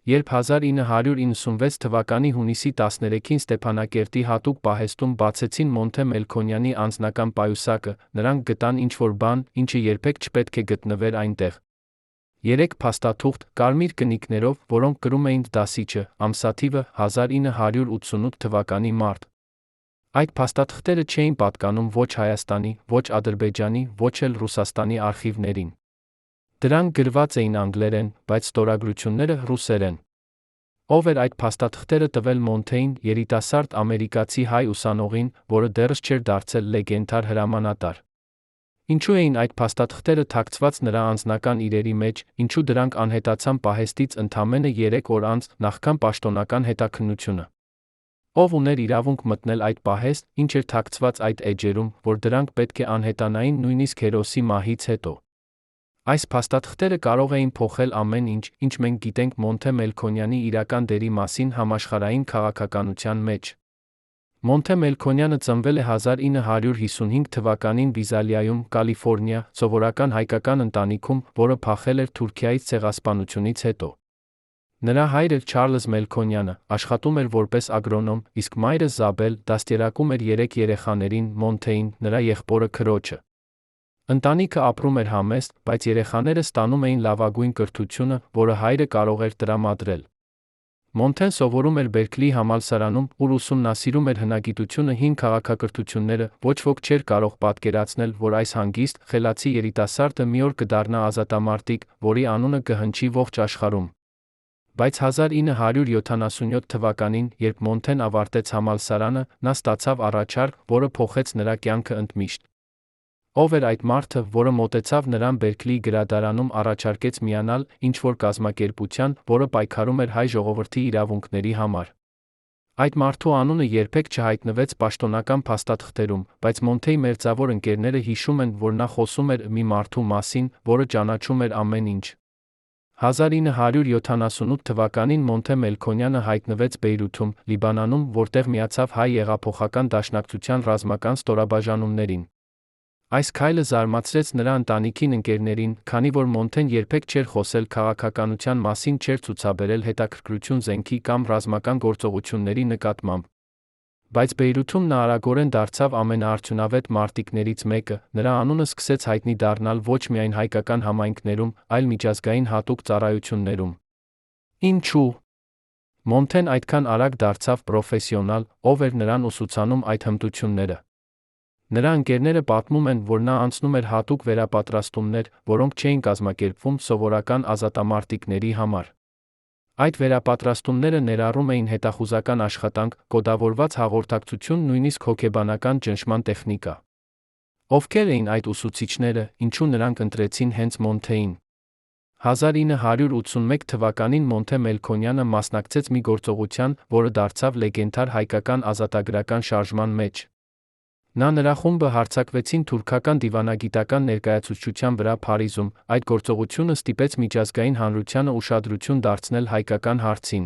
Երբ 1996 թվականի հունիսի 13-ին Ստեփանակերտի հատուկ պահեստում բացեցին Մոնթե Մելքոնյանի անձնական պայուսակը, նրանք գտան ինչ-որ բան, ինչը երբեք չպետք է գտնվեր այնտեղ։ 3 փաստաթուղթ, կարմիր կնիկներով, որոնք կրում էին դասիչը, ամսաթիվը 1988 թվականի մարտ։ Այդ փաստաթղթերը չէին պատկանում ոչ Հայաստանի, ոչ Ադրբեջանի, ոչ էլ Ռուսաստանի արխիվներին։ Դրանք գրված էին անգլերեն, բայց ստորագրությունները՝ ռուսերեն։ Ով էր այդ փաստաթղթերը տվել Մոնթեին, երիտասարդ ամերիկացի հայ ուսանողին, որը դեռս չէր դարձել լեգենդար հրամանատար։ Ինչու էին այդ փաստաթղթերը թաքցված նրա անձնական իրերի մեջ, ինչու դրանք անհետացան պահեստից ընդամենը 3 օր անց, նախքան պաշտոնական հետաքննությունը։ Ով ուներ իրավունք մտնել այդ պահեստ, ինչ էր թաքցված այդ էջերում, որ դրանք պետք է անհետանային նույնիսկ հերոսի մահից հետո։ Այս փաստաթղթերը կարող էին փոխել ամեն ինչ, ինչ մենք գիտենք Մոնթե Մելքոնյանի իրական դերի մասին համաշխարհային քաղաքականության մեջ։ Մոնթե Մելքոնյանը ծնվել է 1955 թվականին Վիզալիայում, Կալիֆոռնիա, սովորական հայկական ընտանիքում, որը փախել էր Թուրքիայից ցեղասպանությունից հետո։ Նրա հայրը Չարլզ Մելքոնյանը աշխատում էր որպես ագրոնոմ, իսկ մայրը Զաբել դաստիարակում էր 3 երեխաներին՝ Մոնթեին, նրա եղբորը քրոջը։ Ընտանիքը ապրում էր համեստ, բայց երեխաները ստանում էին լավագույն կրթությունը, որը հայրը կարող էր տրամադրել։ Մոնթեն սովորում էր Բերքլիի համալսարանում, ուր ուսումնասիրում էր հնագիտությունը, հին քաղաքակրթությունները, ոչ ոք չէր կարող պատկերացնել, որ այս հանգիստ, խելացի երիտասարդը մի օր կդառնա ազատամարտիկ, որի անունը կհնչի ողջ աշխարհում։ Բայց 1977 թվականին, երբ Մոնթեն ավարտեց համալսարանը, նա ստացավ առաջարկ, որը փոխեց նրա կյանքը ընդմիշտ։ Ով էր այդ մարդը, որը մոտեցավ նրան Բերքլիի գրադարանում առաջարկեց միանալ ինչ-որ կազմակերպության, որը պայքարում էր հայ ժողովրդի իրավունքների համար։ Այդ մարդու անունը երբեք չհայտնվեց պաշտոնական փաստաթղթերում, բայց Մոնթեի մերձավոր ընկերները հիշում են, որ նա խոսում էր մի մարդու մասին, որը ճանաչում էր ամեն ինչ։ 1978 թվականին Մոնթե Մելքոնյանը հայտնվեց Բեյրութում, Լիբանանում, որտեղ միացավ հայ հեղափոխական դաշնակցության ռազմական ստորաբաժանումներին։ Այս քայլը զարմացրեց նրա ընտանիքին, ընկերներին, քանի որ Մոնթեն երբեք չէր խոսել քաղաքականության մասին, չէր ցուցաբերել հետաքրքրություն զենքի կամ ռազմական գործողությունների նկատմամբ։ Բայց Բեյրութում նա արագորեն դարձավ ամենաարդյունավետ մարտիկներից մեկը, նրա անունը սկսեց հայտնի դառնալ ոչ միայն հայկական համայնքներում, այլ միջազգային հատուկ ծառայություններում։ Ինչու՞։ Մոնթեն այդքան արագ դարձավ պրոֆեսիոնալ, ով էր նրան ուսուցանում այդ հմտությունները։ Նրա ընկերները պատմում են, որ նա անցնում էր հատուկ վերապատրաստումներ, որոնք չէին կազմակերպվում սովորական ազատամարտիկների համար։ Այդ վերապատրաստումները ներառում էին հետախուզական աշխատանք, կոդավորված հաղորդակցություն, նույնիսկ հոգեբանական ճնշման տեխնիկա։ Ովքեր էին այդ ուսուցիչները, ինչու նրանք ընտրեցին հենց Մոնթեին։ 1981 թվականին Մոնթե Մելքոնյանը մասնակցեց մի գործողության, որը դարձավ լեգենդար հայկական ազատագրական շարժման մեջ։ Նա նրա խումբը հարձակվեցին թուրքական դիվանագիտական ներկայացուցչության վրա Փարիզում, այդ գործողությունը ստիպեց միջազգային հանրությանը ուշադրություն դարձնել հայկական հարցին։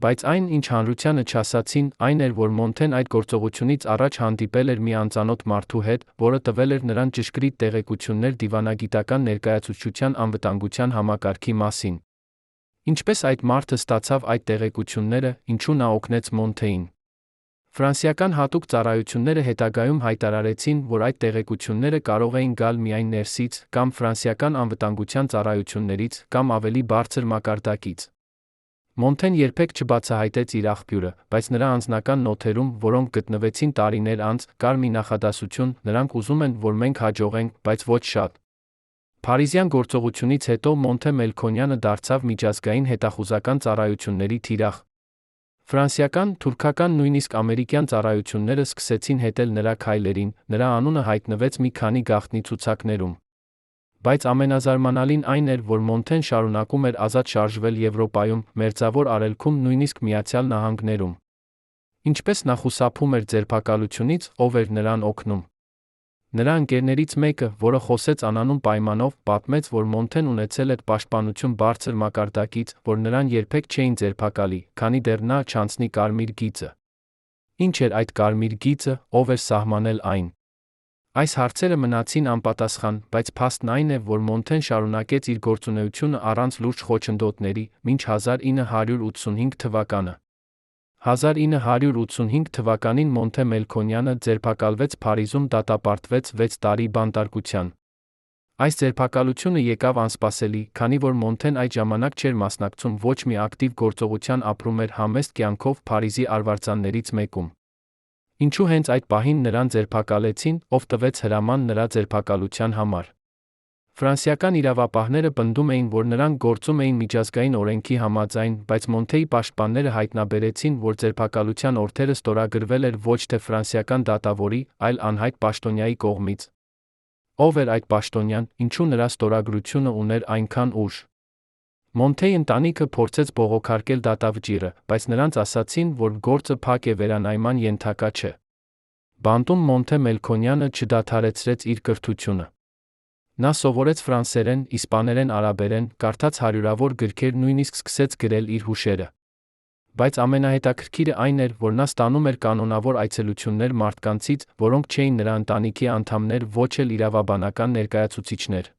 Բայց այն, ինչ հանրությանը չասացին, այն էր, որ Մոնթեն այդ գործողությունից առաջ հանդիպել էր մի անծանոթ մարդու հետ, որը տվել էր նրան ճշգրիտ տեղեկություններ դիվանագիտական ներկայացուցչության անվտանգության համակարգի մասին։ Ինչպես այդ մարդը ստացավ այդ տեղեկությունները, ինչու նա օգնեց Մոնթեին։ Ֆրանսիական հատուկ ծառայությունները հետագայում հայտարարեցին, որ այդ տեղեկությունները կարող էին գալ միայն ներսից, կամ ֆրանսիական անվտանգության ծառայություններից, կամ ավելի բարձր մակարդակից։ Մոնթեն երբեք չբացահայտեց իր աղբյուրը, բայց նրա անձնական նոթերում, որոնք գտնվեցին տարիներ անց, կար մի նախադասություն՝ նրանք ուզում են, որ մենք հաջողենք, բայց ոչ շատ։ Փարիզյան գործողությունից հետո Մոնթե Մելքոնյանը դարձավ միջազգային հետախուզական ծառայությունների թիրախ։ Ֆրանսիական, թուրքական, նույնիսկ ամերիկյան ծառայությունները սկսեցին հետել նրա քայլերին, նրա անունը հայտնվեց մի քանի գաղտնի ցուցակներում։ Բայց ամենազարմանալին այն էր, որ Մոնթեն շարունակում էր ազատ շարժվել Եվրոպայում, Մերձավոր Արևելքում, նույնիսկ Միացյալ Նահանգներում։ Ինչպես նա խուսափում էր ձերբակալությունից, ով էր նրան օգնում։ Նրա ընկերներից մեկը, որը խոսեց անանուն պայմանով, պատմեց, որ Մոնթեն ունեցել էր պաշտպանություն բարձր մակարդակից, որ նրան երբեք չէին ձերբակալի, քանի դեռ նա չանցնի կարմիր գիծը։ Ինչ էր այդ կարմիր գիծը, ով էր սահմանել այն։ Այս հարցերը մնացին անպատասխան, բայց փաստն այն է, որ Մոնթեն շարունակեց իր գործունեությունը առանց լուրջ խոչընդոտների, մինչ 1985 թվականը։ 1985 թվականին Մոնթե Մելքոնյանը ձերբակալվեց Փարիզում, դատապարտվեց 6 տարի բանտարկության։ Այս ձերբակալությունը եկավ անսպասելի, քանի որ Մոնթեն այդ ժամանակ չէր մասնակցում ոչ մի ակտիվ գործողության, ապրում էր համեստ կյանքով Փարիզի արվարձաններից մեկում։ Ինչու հենց այդ պահին նրան ձերբակալեցին, ով տվեց հրաման նրա ձերբակալության համար։ Ֆրանսիական իրավապահները պնդում էին, որ նրանք գործում էին միջազգային օրենքի համաձայն, բայց Մոնթեի պաշտպանները հայտնաբերեցին, որ ձերբակալության օրթերը ստորագրվել էր ոչ թե ֆրանսիական դատավորի, այլ անհայտ պաշտոնյայի կողմից։ Ով էր այդ պաշտոնյան, ինչու նրա ստորագրությունը ուներ այնքան ուժ։ Մոնթեի ընտանիքը փորձեց բողոքարկել դատավճիռը, բայց նրանց ասացին, որ գործը փակ է, վերանայման ենթակա չէ։ Բանտում Մոնթե Մելքոնյանը չդադարեցրեց իր կրթությունը։ Նա սովորեց ֆրանսերեն, իսպաներեն, արաբերեն, կարդաց հարյուրավոր գրքեր, նույնիսկ սկսեց գրել իր հուշերը։ Բայց ամենահետաքրքիրը այն էր, որ նա ստանում էր կանոնավոր այցելություններ մարդկանցից, որոնք չէին նրա ընտանիքի անդամներ, ոչ էլ իրավաբանական ներկայացուցիչներ։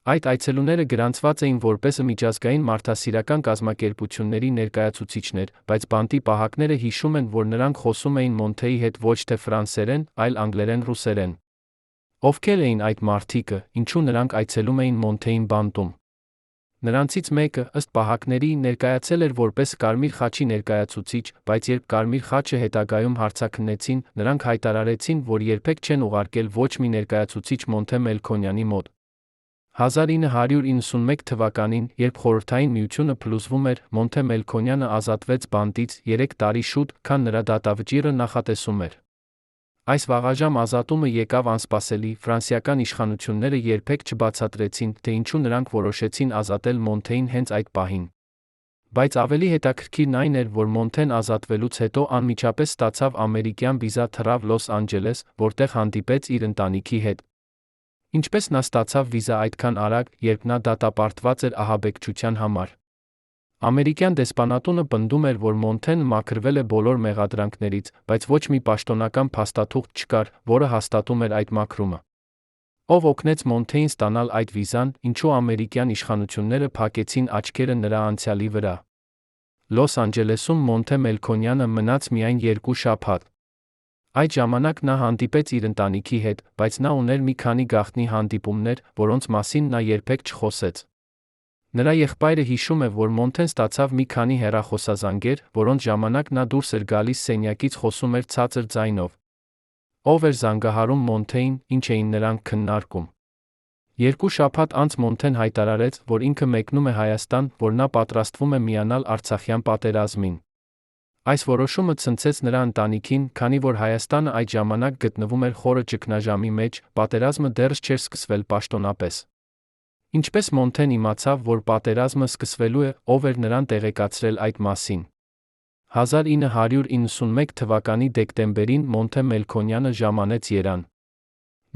Այդ այցելուները գրանցված էին որպես միջազգային մարդասիրական կազմակերպությունների ներկայացուցիչներ, բայց բանտի պահակները հիշում են, որ նրանք խոսում էին Մոնթեի հետ ոչ թե ֆրանսերեն, այլ անգլերեն, ռուսերեն։ Ովքեր էին այդ մարդիկը, ինչու նրանք այցելում էին Մոնթեին բանտում։ Նրանցից մեկը, ըստ պահակների, ներկայացել էր որպես Կարմիր խաչի ներկայացուցիչ, բայց երբ Կարմիր խաչը հետագայում հարցաքննեցին, նրանք հայտարարեցին, որ երբեք չեն ուղարկել ոչ մի ներկայացուցիչ Մոնթե Մելքոնյանի մոտ։ 1991 թվականին, երբ Խորհրդային Միությունը փլուզվում էր, Մոնթե Մելքոնյանը ազատվեց բանտից 3 տարի շուտ, քան նրա դատավճիռը նախատեսում էր։ Այս վաղաժամ ազատումը եկավ անսպասելի, ֆրանսիական իշխանությունները երբեք չբացատրեցին, թե ինչու նրանք որոշեցին ազատել Մոնթեին հենց այդ պահին։ Բայց ավելի հետաքրքիրն այն էր, որ Մոնթեն ազատվելուց հետո անմիջապես ստացավ ամերիկյան վիզա, թռավ Լոս Անջելես, որտեղ հանդիպեց իր ընտանիքի հետ։ Ինչպես նա ստացավ վիզա այդքան արագ, երբ նա դատապարտված էր ահաբեկչության համար։ Ամերիկյան դեսպանատունը պնդում էր, որ Մոնթեն մաքրվել է բոլոր մեղադրանքներից, բայց ոչ մի պաշտոնական փաստաթուղթ չկար, որը հաստատում էր այդ մաքրումը։ Ով օգնեց Մոնթեին ստանալ այդ վիզան, ինչու ամերիկյան իշխանությունները փակեցին աչքերը նրա անցյալի վրա։ Լոս Անջելեսում Մոնթե Մելքոնյանը մնաց միայն 2 շաբաթ։ Այդ ժամանակ նա հանդիպեց իր ընտանիքի հետ, բայց նա ուներ մի քանի գաղտնի հանդիպումներ, որոնց մասին նա երբեք չխոսեց։ Նրա եղբայրը հիշում է, որ Մոնթեն ստացավ մի քանի հեռախոսազանգեր, որոնց ժամանակ նա դուրս էր գալիս սենյակից, խոսում էր ցածր ձայնով։ Ով էր զանգահարում Մոնթեին, ինչ էին նրանք քննարկում։ 2 շաբաթ անց Մոնթեն հայտարարեց, որ ինքը մեկնում է Հայաստան, որ նա պատրաստվում է միանալ Արցախյան պատերազմին։ Այս որոշումը ցնցեց նրա ընտանիքին, քանի որ Հայաստանը այդ ժամանակ գտնվում էր խորը ճգնաժամի մեջ, պատերազմը դեռ չէր սկսվել պաշտոնապես։ Ինչպես Մոնթեն իմացավ, որ պատերազմը սկսվելու է, ով էր նրան տեղեկացրել այդ մասին։ 1991 թվականի դեկտեմբերին Մոնթե Մելքոնյանը ժամանեց Երևան։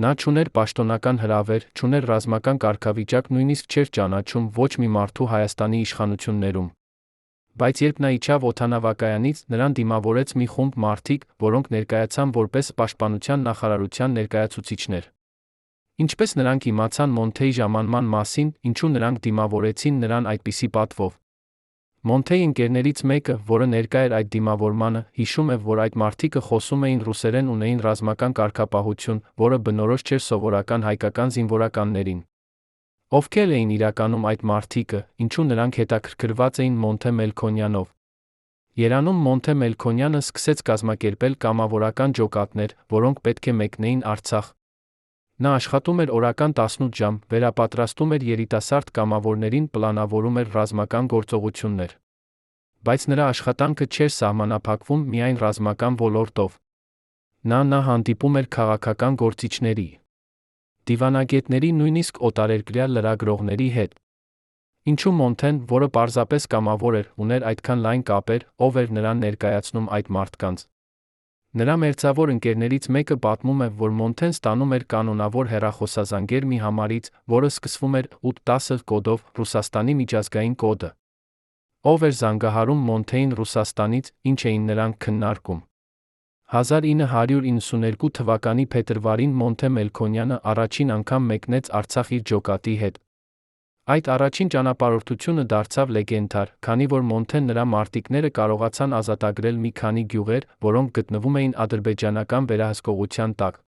Նա չուներ պաշտոնական հրավեր, չուներ ռազմական կարգավիճակ, նույնիսկ չէր ճանաչում ոչ մի մարդու Հայաստանի իշխանություններում։ Բայց երբ նա իջավ օդանավակայանից, նրան դիմավորեց մի խումբ մարդիկ, որոնք ներկայացան որպես պաշտպանության նախարարության ներկայացուցիչներ։ Ինչպես նրանք իմացան Մոնթեի ժամանման մասին, ինչու նրանք դիմավորեցին նրան այդպիսի պատվով։ Մոնթեի ընկերներից մեկը, որը ներկա էր այդ դիմավորմանը, հիշում է, որ այդ մարդիկը խոսում էին ռուսերեն, ունեին ռազմական կարգապահություն, որը բնորոշ չէր սովորական հայկական զինվորականներին։ Ովքեր էին իրականում այդ մարդիկը, ինչու նրանք հետաքրքրված էին Մոնթե Մելքոնյանով։ Երևանում Մոնթե Մելքոնյանը սկսեց կազմակերպել կամավորական ջոկատներ, որոնք պետք է մեկնեին Արցախ։ Նա աշխատում էր օրական 18 ժամ, վերապատրաստում էր երիտասարդ կամավորներին, պլանավորում էր ռազմական գործողություններ։ Բայց նրա աշխատանքը չէր սահմանափակվում միայն ռազմական ոլորտով։ Նա հանդիպում էր քաղաքական գործիչների, դիվանագետների, նույնիսկ օտարերկրյա լրագրողների հետ։ Ինչու Մոնթեն, որը պարզապես կամավոր էր, ուներ այդքան լայն կապեր, ով էր նրան ներկայացնում այդ մարդկանց։ Նրա մերձավոր ընկերներից մեկը պատմում է, որ Մոնթեն ստանում էր կանոնավոր հեռախոսազանգեր մի համարից, որը սկսվում էր 810 կոդով, Ռուսաստանի միջազգային կոդը։ Ով էր զանգահարում Մոնթեին Ռուսաստանից, ինչ էին նրանք քննարկում։ 1992 թվականի փետրվարին Մոնթե Մելքոնյանը առաջին անգամ մեկնեց Արցախ իր ջոկատի հետ։ Այդ առաջին ճանապարհորդությունը դարձավ լեգենդար, քանի որ Մոնթեն նրա մարտիկները կարողացան ազատագրել մի քանի գյուղեր, որոնք գտնվում էին ադրբեջանական վերահսկողության տակ։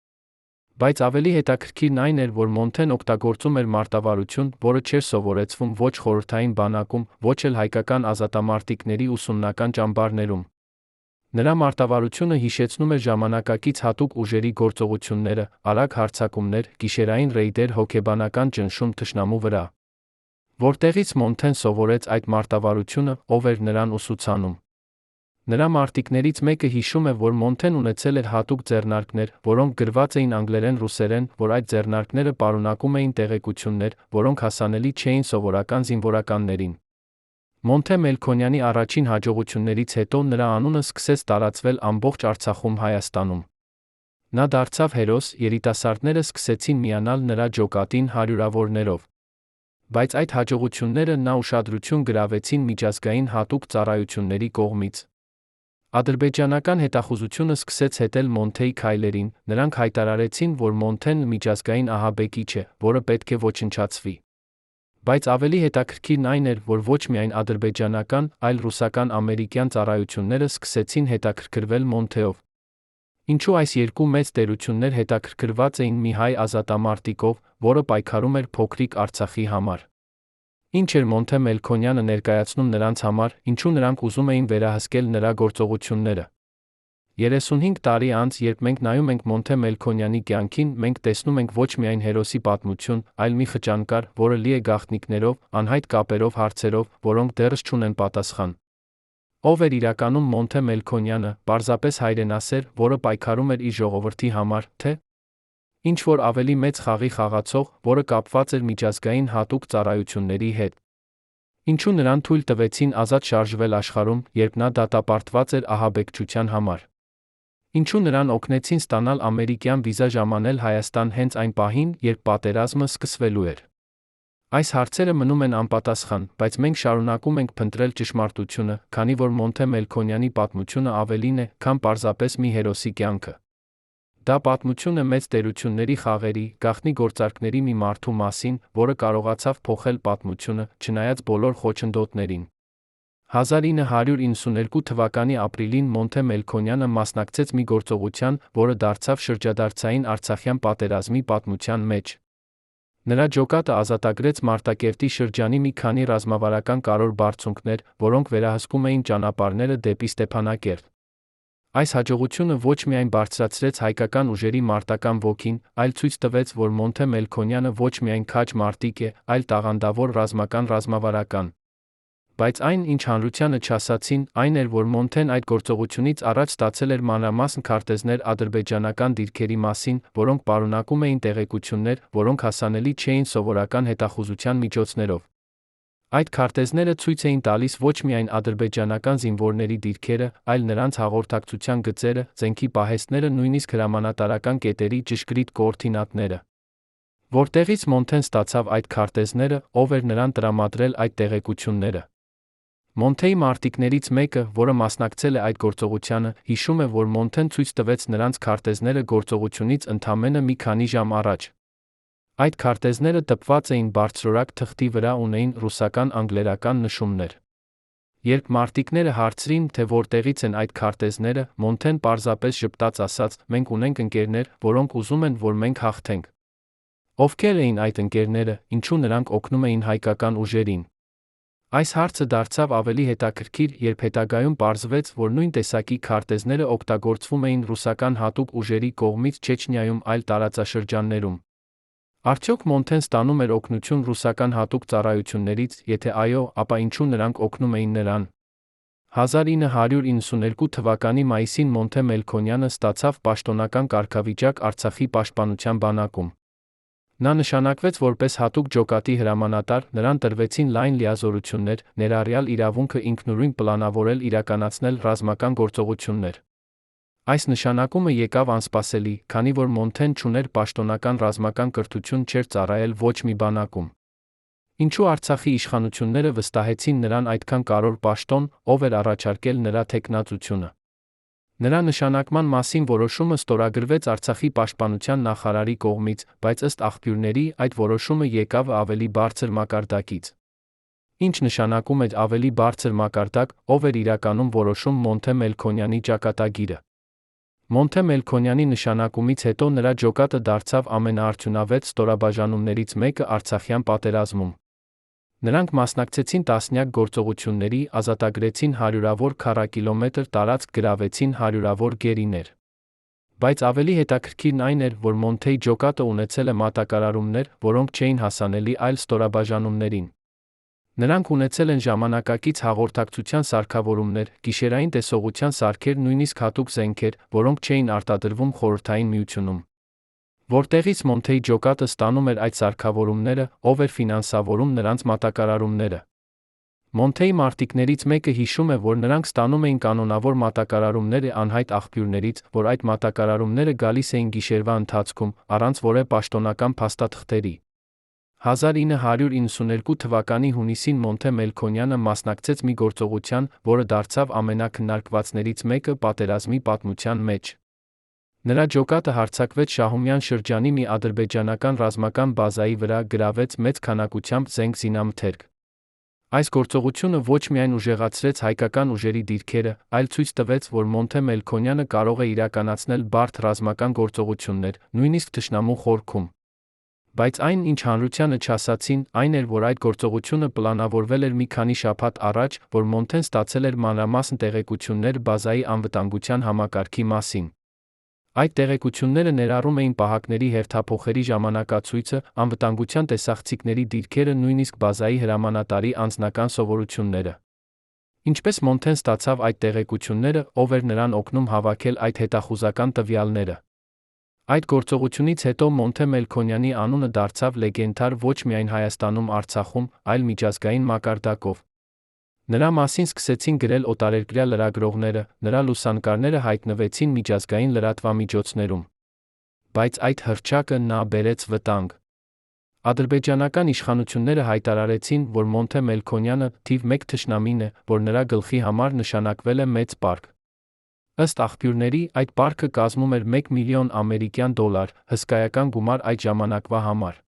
Բայց ավելի հետաքրքիրն այն էր, որ Մոնթեն օգտագործում էր մարտավարություն, որը չէր սովորեցվում ոչ խորհրդային բանակում, ոչ էլ հայկական ազատամարտիկների ուսումնական ճամբարներում։ Նրա մարտավարությունը հիշեցնում էր ժամանակակից հատուկ ուժերի գործողությունները, արագ հարձակումներ, գիշերային ռեյդեր, հոգեբանական ճնշում թշնամու վրա։ Որտեղից Մոնթեն սովորեց այդ մարտավարությունը, ով էր նրան ուսուցանում։ Նրա մարտիկներից մեկը հիշում է, որ Մոնթեն ունեցել էր հատուկ ձեռնարկներ, որոնք գրված էին անգլերեն-ռուսերեն, որ այդ ձեռնարկները պարունակում էին տեղեկություններ, որոնք հասանելի չէին սովորական զինվորականներին։ Մոնթե Մելքոնյանի առաջին հաջողություններից հետո նրա անունը սկսեց տարածվել ամբողջ Արցախում, Հայաստանում։ Նա դարձավ հերոս, երիտասարդները սկսեցին միանալ նրա ջոկատին հարյուրավորներով։ Բայց այդ հաջողությունները նա ուշադրություն գրավեցին միջազգային հատուկ ծառայությունների կողմից։ Ադրբեջանական հետախուզությունը սկսեց հետել Մոնթեի քայլերին, նրանք հայտարարեցին, որ Մոնթեն միջազգային ահաբեկիչ է, որը պետք է ոչնչացվի։ Բայց ավելի հետաքրքիրն այն էր, որ ոչ միայն ադրբեջանական, այլ ռուսական-ամերիկյան ծառայությունները սկսեցին հետաքրքրվել Մոնթեով։ Ինչու այս երկու մեծ տերություններ հետաքրքրված էին մի հայ ազատամարտիկով, որը պայքարում էր փոքրիկ Արցախի համար։ Ինչ էր Մոնթե Մելքոնյանը ներկայացնում նրանց համար, ինչու նրանք ուզում էին վերահսկել նրա գործողությունները։ 35 տարի անց, երբ մենք նայում ենք Մոնթե Մելքոնյանի կյանքին, մենք տեսնում ենք ոչ միայն հերոսի պատմություն, այլ մի խճանկար, որը լի է գաղտնիքներով, անհայտ կապերով, հարցերով, որոնք դեռս չունեն պատասխան։ Ով էր իրականում Մոնթե Մելքոնյանը, պարզապես հայրենասեր, որը պայքարում էր իր ժողովրդի համար, թե ինչ որ ավելի մեծ խաղի խաղացող, որը կապված էր միջազգային հատուկ ծառայությունների հետ։ Ինչու նրան թույլ տվեցին ազատ շարժվել աշխարհում, երբ նա դատապարտված էր ահաբեկչության համար։ Ինչու նրան օգնեցին ստանալ ամերիկյան վիզա ժամանել Հայաստան հենց այն պահին, երբ պատերազմը սկսվելու էր։ Այս հարցերը մնում են անպատասխան, բայց մենք շարունակում ենք փնտրել ճշմարտությունը, քանի որ Մոնթե Մելքոնյանի պատմությունը ավելին է, քան պարզապես մի հերոսի կյանքը։ Դա պատմություն է մեծ տերությունների խաղերի, գաղտնի գործարքների մի մարդու մասին, որը կարողացավ փոխել պատմությունը, չնայած բոլոր խոչընդոտներին։ 1992 թվականի ապրիլին Մոնթե Մելքոնյանը մասնակցեց մի գործողության, որը դարձավ շրջադարձային Արցախյան պատերազմի պատմության մեջ։ Նրա ջոկատը ազատագրեց Մարտակերտի շրջանի մի քանի ռազմավարական կարևոր բարձունքներ, որոնք վերահսկում էին ճանապարհները դեպի Ստեփանակերտ։ Այս հաջողությունը ոչ միայն բարձրացրեց հայկական ուժերի մարտական ոգին, այլ ցույց տվեց, որ Մոնթե Մելքոնյանը ոչ միայն քաջ մարտիկ է, այլ տաղանդավոր ռազմական ռազմավարական։ Բայց այն, ինչ հանրությանը չասացին, այն էր, որ Մոնթեն այդ գործողությունից առաջ ստացել էր մանրամասն քարտեզներ ադրբեջանական դիրքերի մասին, որոնք պարունակում էին տեղեկություններ, որոնք հասանելի չէին սովորական հետախուզության միջոցներով։ Այդ քարտեզները ցույց էին տալիս ոչ միայն ադրբեջանական զինվորների դիրքերը, այլ նրանց հաղորդակցության գծերը, զենքի պահեստները, նույնիսկ հրամանատարական կետերի ճշգրիտ կոորդինատները։ Որտեղից Մոնթեն ստացավ այդ քարտեզները, ով էր նրան տրամադրել այդ տեղեկությունները։ Մոնթեի մարտիկներից մեկը, որը մասնակցել է այդ գործողությանը, հիշում է, որ Մոնթեն ցույց տվեց նրանց քարտեզները գործողությունից ընդամենը մի քանի ժամ առաջ։ Այդ քարտեզները տպված էին բարձրորակ թղթի վրա, ունեին ռուսական-անգլերական նշումներ։ Երբ մարտիկները հարցրին, թե որտեղից են այդ քարտեզները, Մոնթեն պարզապես ժպտաց ասաց. «Մենք ունենք ընկերներ, որոնք ուզում են, որ մենք հաղթենք»։ Ովքեր էին այդ ընկերները, ինչու նրանք օգնում էին հայկական ուժերին։ Այս հարցը դարձավ ավելի հետաքրքիր, երբ հետագայում պարզվեց, որ նույն տեսակի քարտեզները օգտագործվում էին ռուսական հատուկ ուժերի կողմից Չեչնիայում, այլ տարածաշրջաններում։ Արդյոք Մոնթեն ստանում էր օգնություն ռուսական հատուկ ծառայություններից, եթե այո, ապա ինչու նրանք օգնում էին նրան։ 1992 թվականի մայիսին Մոնթե Մելքոնյանը ստացավ պաշտոնական կարգավիճակ Արցախի պաշտպանության բանակում։ Նա նշանակվեց որպես հատուկ ջոկատի հրամանատար, նրան տրվեցին լայն լիազորություններ, ներառյալ իրավունքը ինքնուրույն պլանավորել իրականացնել ռազմական գործողություններ։ Այս նշանակումը եկավ անսպասելի, քանի որ Մոնթեն չուներ պաշտոնական ռազմական կրթություն, չէր ծառայել ոչ մի բանակում։ Ինչու Արցախի իշխանությունները վստահեցին նրան այդքան կարևոր պաշտոն, ով էր առաջարկել նրա թեկնածությունը։ Նրա նշանակման մասին որոշումը ստորագրվեց Արցախի պաշտպանության նախարարի կողմից, բայց ըստ աղբյուրների այդ որոշումը եկավ ավելի բարձր մակարդակից։ Ինչ նշանակում էր ավելի բարձր մակարդակ, ով էր իրականում որոշում Մոնթե Մելքոնյանի ճակատագիրը։ Մոնթե Մելքոնյանի նշանակումից հետո նրա ջոկատը դարձավ ամենաարդյունավետ ստորաբաժանումներից մեկը Արցախյան պատերազմում։ Նրանք մասնակցեցին տասնյակ գործողությունների, ազատագրեցին հարյուրավոր քառակիլոմետր տարածք, գրավեցին հարյուրավոր գերիներ։ Բայց ավելի հետաքրքիրն այն էր, որ Մոնթեի ջոկատը ունեցել է մատակարարումներ, որոնք չէին հասանելի այլ ստորաբաժանումներին։ Նրանք ունեցել են ժամանակակից հաղորդակցության սարքավորումներ, գիշերային տեսողության սարքեր, նույնիսկ հատուկ զենքեր, որոնք չէին արտադրվում Խորհրդային Միությունում։ Որտեղից Մոնթեի ջոկատը ստանում էր այդ սարքավորումները, ով էր ֆինանսավորում նրանց մատակարարումները։ Մոնթեի մարտիկներից մեկը հիշում է, որ նրանք ստանում էին կանոնավոր մատակարարումները անհայտ աղբյուրներից, որ այդ մատակարարումները գալիս էին գիշերվա ընթացքում, առանց որևէ պաշտոնական փաստաթղթերի։ 1992 թվականի հունիսին Մոնթե Մելքոնյանը մասնակցեց մի գործողության, որը դարձավ ամենաքննարկվածներից մեկը պատերազմի պատմության մեջ։ Նրա ջոկատը հարձակվեց Շահումյան շրջանի մի ադրբեջանական ռազմական բազայի վրա, գրավեց մեծ քանակությամբ զենք, զինամթերք։ Այս գործողությունը ոչ միայն ուժեղացրեց հայկական ուժերի դիրքերը, այլ ցույց տվեց, որ Մոնթե Մելքոնյանը կարող է իրականացնել բարդ ռազմական գործողություններ, նույնիսկ թշնամու խորքում։ Բայց այն, ինչ հանրությանը չասացին, այն էր, որ այդ գործողությունը պլանավորվել էր մի քանի շաբաթ առաջ, որ Մոնթեն ստացել էր մանրամասն տեղեկություններ բազայի անվտանգության համակարգի մասին։ Այդ տեղեկությունները ներառում էին պահակների հերթափոխերի ժամանակացույցը, անվտանգության տեսախցիկների դիրքերը, նույնիսկ բազայի հրամանատարի անձնական սովորությունները։ Ինչպես Մոնթեն ստացավ այդ տեղեկությունները, ով էր նրան օգնում հավաքել այդ հետախուզական տվյալները։ Այդ գործողությունից հետո Մոնթե Մելքոնյանի անունը դարձավ լեգենդար ոչ միայն Հայաստանում, Արցախում, այլ միջազգային մակարդակով։ Նրա մասին սկսեցին գրել օտարերկրյա լրագրողները, նրա լուսանկարները հայտնվեցին միջազգային լրատվամիջոցներում։ Բայց այդ հռչակը նա բերեց վտանգ։ Ադրբեջանական իշխանությունները հայտարարեցին, որ Մոնթե Մելքոնյանը թիվ 1 թշնամին է, որ նրա գլխի համար նշանակվել է մեծ պարկ։ Ըստ աղբյուրների, այդ պարկը կազմում էր $1 միլիոն ամերիկյան դոլար, հսկայական գումար այդ ժամանակվա համար։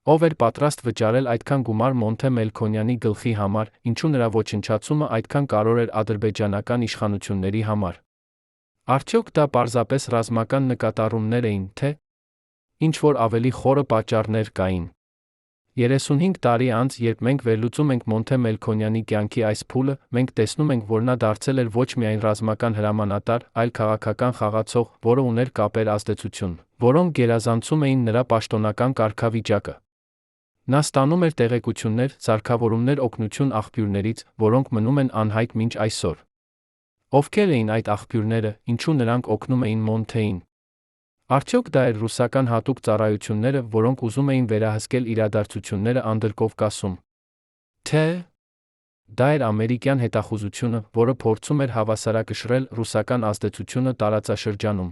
Ով էր պատրաստ վճարել այդքան գումար Մոնթե Մելքոնյանի գլխի համար, ինչու նրա ոչնչացումը այդքան կարևոր էր ադրբեջանական իշխանությունների համար։ Արդյոք դա պարզապես ռազմական նկատառումներ էին, թե՞ ինչ-որ ավելի խորը պատճառներ կային։ 35 տարի անց, երբ մենք վերլուծում ենք Մոնթե Մելքոնյանի կյանքի այս փուլը, մենք տեսնում ենք, որ նա դարձել էր ոչ միայն ռազմական հրամանատար, այլ քաղաքական խաղացող, որը ուներ կապեր, ազդեցություն, որոնք գերազանցում էին նրա պաշտոնական կարգավիճակը։ Նա ստանում էր տեղեկություններ, սարքավորումներ օգնություն աղբյուրներից, որոնք մնում են անհայտ մինչ այսօր։ Ովքեր էին այդ աղբյուրները, ինչու նրանք օգնում էին Մոնթեին։ Արդյոք դա էր ռուսական հատուկ ծառայությունները, որոնք ուզում էին վերահսկել իրադարձությունները Անդրկովկասում։ Թե՞ դա էր ամերիկյան հետախուզությունը, որը փորձում էր հավասարակշռել ռուսական ազդեցությունը տարածաշրջանում։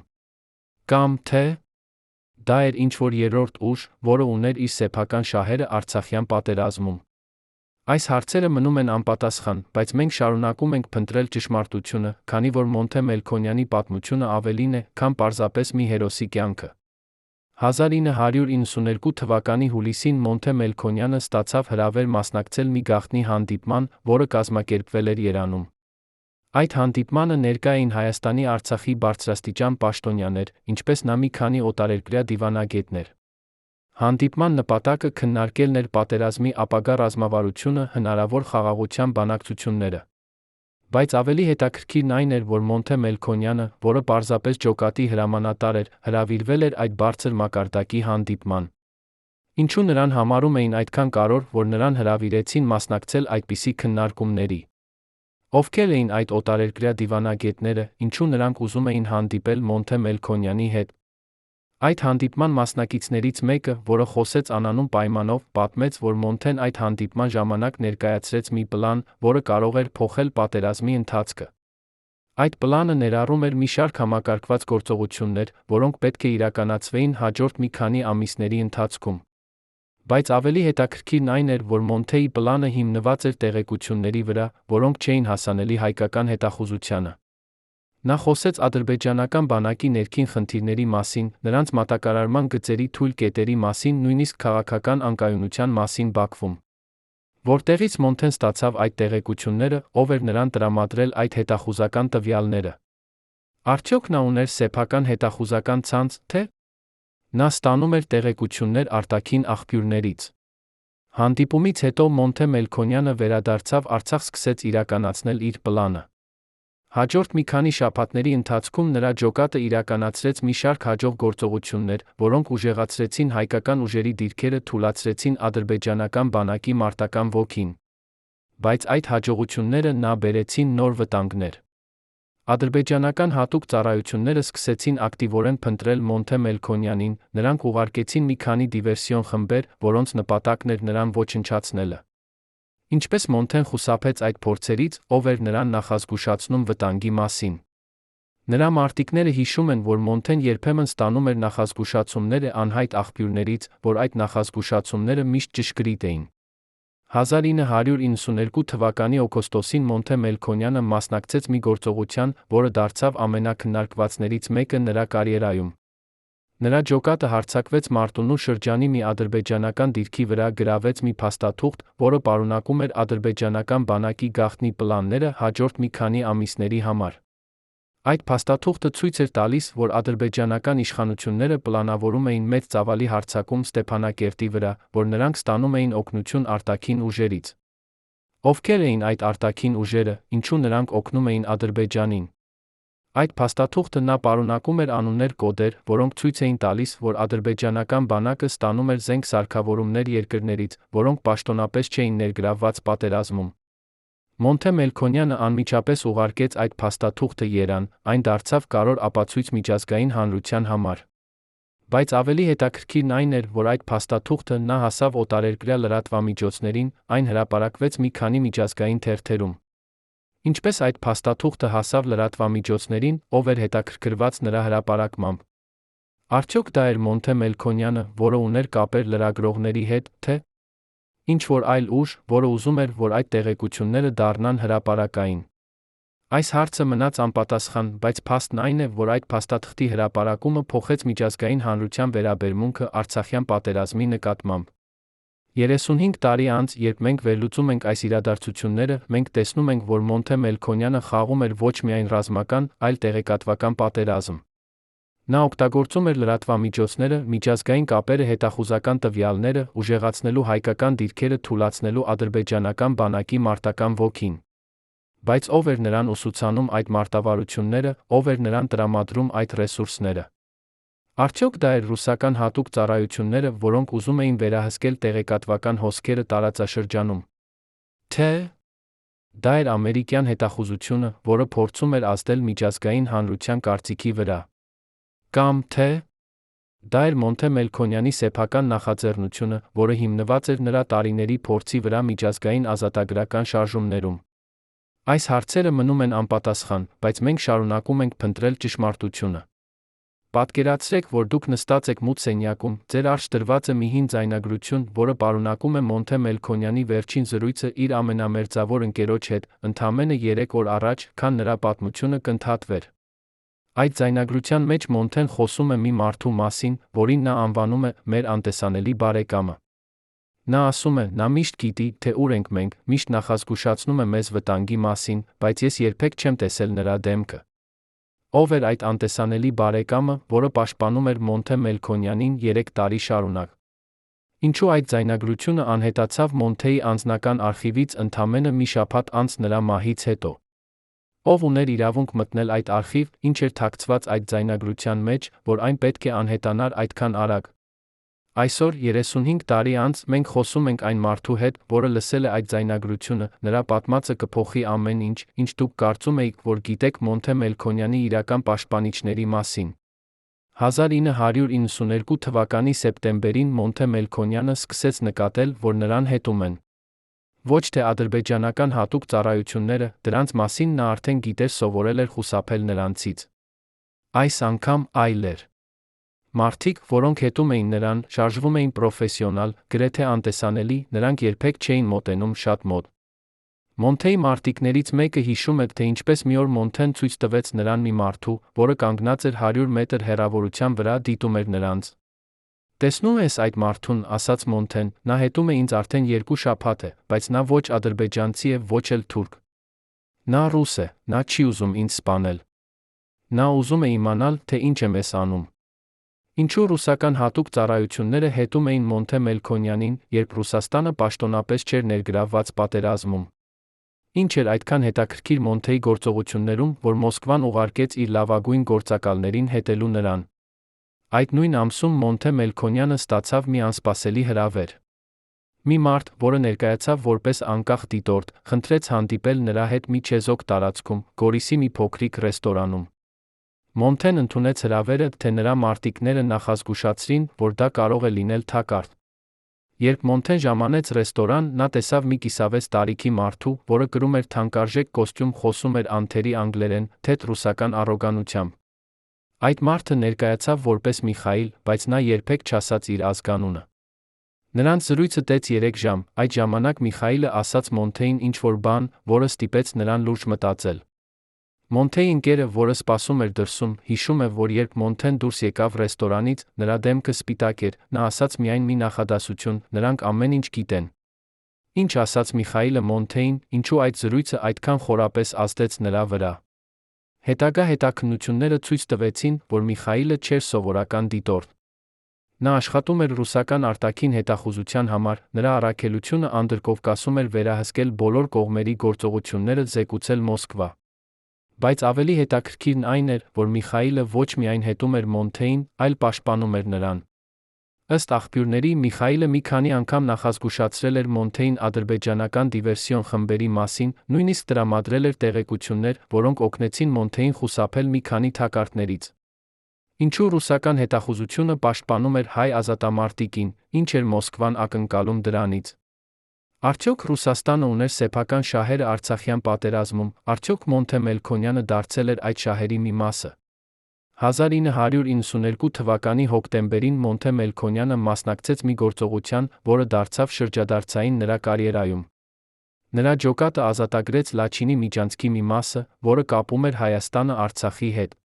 Կամ թե՞ դա էր ինչ-որ երրորդ ուժ, որը ուներ իր սեփական շահերը Արցախյան պատերազմում։ Այս հարցերը մնում են անպատասխան, բայց մենք շարունակում ենք փնտրել ճշմարտությունը, քանի որ Մոնթե Մելքոնյանի պատմությունը ավելին է, քան պարզապես մի հերոսի կյանքը։ 1992 թվականի հուլիսին Մոնթե Մելքոնյանը ստացավ հրավեր մասնակցել մի գաղտնի հանդիպման, որը կազմակերպվել էր Երևանում։ Այդ հանդիպմանը ներկա էին Հայաստանի Արցախի բարձրաստիճան պաշտոնյաներ, ինչպես նա մի քանի օտարերկրյա դիվանագետներ։ Հանդիպման նպատակը քննարկելն էր պատերազմի ապագա ռազմավարությունը, հնարավոր խաղաղության բանակցությունները։ Բայց ավելի հետաքրքիրն այն էր, որ Մոնթե Մելքոնյանը, որը պարզապես ջոկատի հրամանատար էր, հրավիրվել էր այդ բարձր մակարդակի հանդիպման։ Ինչու նրան համարում էին այդքան կարևոր, որ նրան հրավիրեցին մասնակցել այդպիսի քննարկումների։ Ովքեր էին այդ օտարերկրյա դիվանագետները, ինչու նրանք ուզում էին հանդիպել Մոնթե Մելքոնյանի հետ։ Այդ հանդիպման մասնակիցներից մեկը, որը խոսեց անանուն պայմանով, պատմեց, որ Մոնթեն այդ հանդիպման ժամանակ ներկայացրեց մի պլան, որը կարող էր փոխել պատերազմի ընթացքը։ Այդ պլանը ներառում էր մի շարք համակարգված գործողություններ, որոնք պետք է իրականացվեին հաջորդ մի քանի ամիսների ընթացքում։ Բայց ավելի հետաքրքիրն այն էր, որ Մոնթեի պլանը հիմնված էր տեղեկությունների վրա, որոնք չէին հասանելի հայկական հետախուզությանը։ Նա խոսեց ադրբեջանական բանակի ներքին խնդիրների մասին, նրանց մատակարարման գծերի թույլ կետերի մասին, նույնիսկ քաղաքական անկայունության մասին Բաքվում։ Որտեղից Մոնթեն ստացավ այդ տեղեկությունները, ով էր նրան տրամադրել այդ հետախուզական տվյալները։ Արդյոք նա ուներ սեփական հետախուզական ցանց, թե՞ նա ստանում էր տեղեկություններ արտաքին աղբյուրներից։ Հանդիպումից հետո Մոնթե Մելքոնյանը վերադարձավ Արցախ, սկսեց իրականացնել իր պլանը։ Հաջորդ մի քանի շաբաթների ընթացքում նրա ջոկատը իրականացրեց մի շարք հաջող գործողություններ, որոնք ուժեղացրեցին հայկական ուժերի դիրքերը, թուլացրեցին ադրբեջանական բանակի մարտական ոգին։ Բայց այդ հաջողությունները նա բերեցին նոր վտանգներ։ Ադրբեջանական հատուկ ծառայությունները սկսեցին ակտիվորեն փնտրել Մոնթե Մելքոնյանին, նրանք ուղարկեցին մի քանի դիվերսիոն խմբեր, որոնց նպատակն էր նրան ոչնչացնելը։ Ինչպես Մոնթեն խուսափեց այդ փորձերից, ով էր նրան նախազգուշացնում վտանգի մասին։ Նրա մարտիկները հիշում են, որ Մոնթեն երբեմն ստանում էր նախազգուշացումները անհայտ աղբյուրներից, որ այդ նախազգուշացումները միշտ ճշգրիտ էին։ 1992 թվականի օգոստոսին Մոնթե Մելքոնյանը մասնակցեց մի գործողության, որը դարձավ ամենաքննարկվածներից մեկը նրա կարիերայում։ Նրա ջոկատը հարձակվեց Մարտունու շրջանի մի ադրբեջանական դիրքի վրա, գրավեց մի փաստաթուղթ, որը պարունակում էր ադրբեջանական բանակի գաղտնի պլանները հաջորդ մի քանի ամիսների համար։ Այդ փաստաթուղթը ցույց էր տալիս, որ ադրբեջանական իշխանությունները պլանավորում էին մեծ ծավալի հարձակում Ստեփանակերտի վրա, որ նրանք ստանում էին օգնություն արտաքին ուժերից։ Ովքեր էին այդ արտաքին ուժերը, ինչու նրանք օգնում էին Ադրբեջանին։ Այդ փաստաթուղթը նա պարունակում էր անուններ, կոդեր, որոնք ցույց էին տալիս, որ ադրբեջանական բանակը ստանում էր զենք սարքավորումներ երկրներից, որոնք պաշտոնապես չէին ներգրավված պատերազմում։ Մոնթե Մելքոնյանը անմիջապես ուղարկեց այդ փաստաթուղթը Երևան, այն դարձավ կարևոր ապացույց միջազգային հանրության համար։ Բայց ավելի հետաքրքիրն այն էր, որ այդ փաստաթուղթը նա հասավ օտարերկրյա լրատվամիջոցներին, այն հրապարակվեց մի քանի միջազգային թերթերում։ Ինչպես այդ փաստաթուղթը հասավ լրատվամիջոցներին, ով էր հետաքրքրված նրա հրապարակմամբ։ Արդյոք դա էր Մոնթե Մելքոնյանը, որը ուներ կապեր լրագրողների հետ, թե՞ ինչ որ այլ ուժ, որը ուզում էր, որ այդ տեղեկությունները դառնան հրապարակային։ Այս հարցը մնաց անպատասխան, բայց փաստն այն է, որ այդ փաստաթղթի հրապարակումը փոխեց միջազգային հանրության վերաբերմունքը Արցախյան պատերազմի նկատմամբ։ 35 տարի անց, երբ մենք վերլուծում ենք այս իրադարձությունները, մենք տեսնում ենք, որ Մոնթե Մելքոնյանը խաղում էր ոչ միայն ռազմական, այլ տեղեկատվական պատերազմ։ Նա օգտագործում էր լրատվամիջոցները, միջազգային կապերը, հետախուզական տվյալները, ուժեղացնելու հայկական դիրքերը, թուլացնելու ադրբեջանական բանակի մարտական ոգին։ Բայց ով էր նրան ուսուցանում այդ մարտավարությունները, ով էր նրան տրամադրում այդ ռեսուրսները։ Արդյոք դա էր ռուսական հատուկ ծառայությունները, որոնք ուզում էին վերահսկել տեղեկատվական հոսքերը տարածաշրջանում։ Թե՞ դա էր ամերիկյան հետախուզությունը, որը փորձում էր ազդել միջազգային հանրության կարծիքի վրա։ Կամ թե՞ դա էր Մոնթե Մելքոնյանի սեփական նախաձեռնությունը, որը հիմնված էր նրա տարիների փորձի վրա միջազգային ազատագրական շարժումներում։ Այս հարցերը մնում են անպատասխան, բայց մենք շարունակում ենք փնտրել ճշմարտությունը։ Պատկերացրեք, որ դուք նստած եք մութ սենյակում, ձեր առջ դրված է մի հին ձայնագրություն, որը պարունակում է Մոնթե Մելքոնյանի վերջին զրույցը իր ամենամերձավոր ընկերոջ հետ, ընդամենը 3 օր առաջ, քան նրա պատմությունը կընդհատվեր։ Այդ ձայնագրության մեջ Մոնթեն խոսում է մի մարդու մասին, որին նա անվանում է «մեր անտեսանելի բարեկամը»։ Նա ասում է, նա միշտ գիտի, թե ուր ենք մենք, միշտ նախազգուշացնում է մեզ վտանգի մասին, բայց ես երբեք չեմ տեսել նրա դեմքը։ Ով էր այդ անտեսանելի բարեկամը, որը պաշտպանում էր Մոնթե Մելքոնյանին 3 տարի շարունակ։ Ինչու այդ ձայնագրությունը անհետացավ Մոնթեի անձնական արխիվից ընդամենը մի շաբաթ անց նրա մահից հետո։ Ով ուներ իրավունք մտնել այդ արխիվ, ինչ էր թաքցված այդ ձայնագրության մեջ, որ այն պետք է անհետանար այդքան արագ։ Այսօր, 35 տարի անց, մենք խոսում ենք այն մարդու հետ, որը լսել է այդ ձայնագրությունը, նրա պատմածը կփոխի ամեն ինչ, ինչ դուք կարծում էիք, որ գիտեք Մոնթե Մելքոնյանի իրական պաշտպանիչների մասին։ 1992 թվականի սեպտեմբերին Մոնթե Մելքոնյանը սկսեց նկատել, որ նրան հետում են։ Ոչ թե ադրբեջանական հատուկ ծառայությունները, դրանց մասին նա արդեն գիտեր, սովորել էր խուսափել նրանցից։ Այս անգամ այլ էր։ Մարդիկ, որոնք հետում էին նրան, շարժվում էին պրոֆեսիոնալ, գրեթե անտեսանելի, նրանք երբեք չէին մոտենում շատ մոտ։ Մոնթեի մարտիկներից մեկը հիշում է, թե ինչպես մի օր Մոնթեն ցույց տվեց նրան մի մարդու, որը կանգնած էր 100 մետր հեռավորության վրա դիտում էր նրանց։ Տեսնում ես այդ մարդուն, ասաց Մոնթեն, նա հետում է ինձ արդեն 2 շաբաթ է, բայց նա ոչ ադրբեջանցի է, ոչ էլ թուրք։ Նա ռուս է, նա չի ուզում ինձ սպանել։ Նա ուզում է իմանալ, թե ինչ եմ ես անում։ Ինչու ռուսական հատուկ ծառայությունները հետում էին Մոնթե Մելքոնյանին, երբ Ռուսաստանը պաշտոնապես չէր ներգրավված պատերազմում։ Ինչ էր այդքան հետաքրքիր Մոնթեի գործողություններում, որ Մոսկվան ուղարկեց իր լավագույն գործակալներին հետելու նրան։ Այդ նույն ամսում Մոնթե Մելքոնյանը ստացավ մի անսպասելի հրավեր։ Մի մարդ, որը ներկայացավ որպես անկախ դիտորդ, խնդրեց հանդիպել նրա հետ մի չեզոք տարածքում, Գորիսի մի փոքրիկ ռեստորանում։ Մոնթեն ընդունեց հրավերը, թե նրա մարտիկները նախազգուշացրին, որ դա կարող է լինել թակարդ։ Երբ Մոնթեն ժամանեց ռեստորան, նա տեսավ մի կիսավեց տարիքի մարդու, որը կրում էր թանկարժեք կոստյում, խոսում էր անթերի անգլերեն, թեթ ռուսական առոգանությամբ։ Այդ մարդը ներկայացավ որպես Միխայիլ, բայց նա երբեք չասաց իր ազգանունը։ Նրանց զրույցը տեց 3 ժամ, այդ ժամանակ Միխայիլը ասաց Մոնթեին ինչ-որ բան, որը ստիպեց նրան լուրջ մտածել։ Մոնթեի ընկերը, որը սպասում էր դրսում, հիշում է, որ երբ Մոնթեն դուրս եկավ ռեստորանից, նրա դեմքը սպիտակ էր, նա ասաց միայն մի նախադասություն, նրանք ամեն ինչ գիտեն։ Ինչ ասաց Միխայիլը Մոնթեին, ինչու այդ զրույցը այդքան խորապես ազդեց նրա վրա։ Հետագա հետաքննությունները ցույց տվեցին, որ Միխայիլը չէր սովորական դիտորդ։ Նա աշխատում էր ռուսական արտաքին հետախուզության համար, նրա առաքելությունը Անդրկովկասում էր վերահսկել բոլոր կողմերի գործողությունները, զեկուցել Մոսկվա։ Բայց ավելի հետաքրքիրն այն էր, որ Միխայիլը ոչ միայն հետում էր Մոնթեին, այլ պաշտպանում էր նրան։ Ըստ աղբյուրների, Միխայիլը մի քանի անգամ նախազգուշացրել էր Մոնթեին ադրբեջանական դիվերսիոն խմբերի մասին, նույնիսկ տրամադրել էր տեղեկություններ, որոնք օգնեցին Մոնթեին խուսափել մի քանի թակարդներից։ Ինչու ռուսական հետախուզությունը պաշտպանում էր հայ ազատամարտիկին, ինչ էր Մոսկվան ակնկալում դրանից։ Արդյոք Ռուսաստանը ուներ սեփական շահերը Արցախյան պատերազմում, արդյոք Մոնթե Մելքոնյանը դարձել էր այդ շահերի մի մասը։ 1992 թվականի հոկտեմբերին Մոնթե Մելքոնյանը մասնակցեց մի գործողության, որը դարձավ շրջադարձային նրա կարիերայում։ Նրա ջոկատը ազատագրեց Լաչինի միջանցքի մի մասը, որը կապում էր Հայաստանը Արցախի հետ։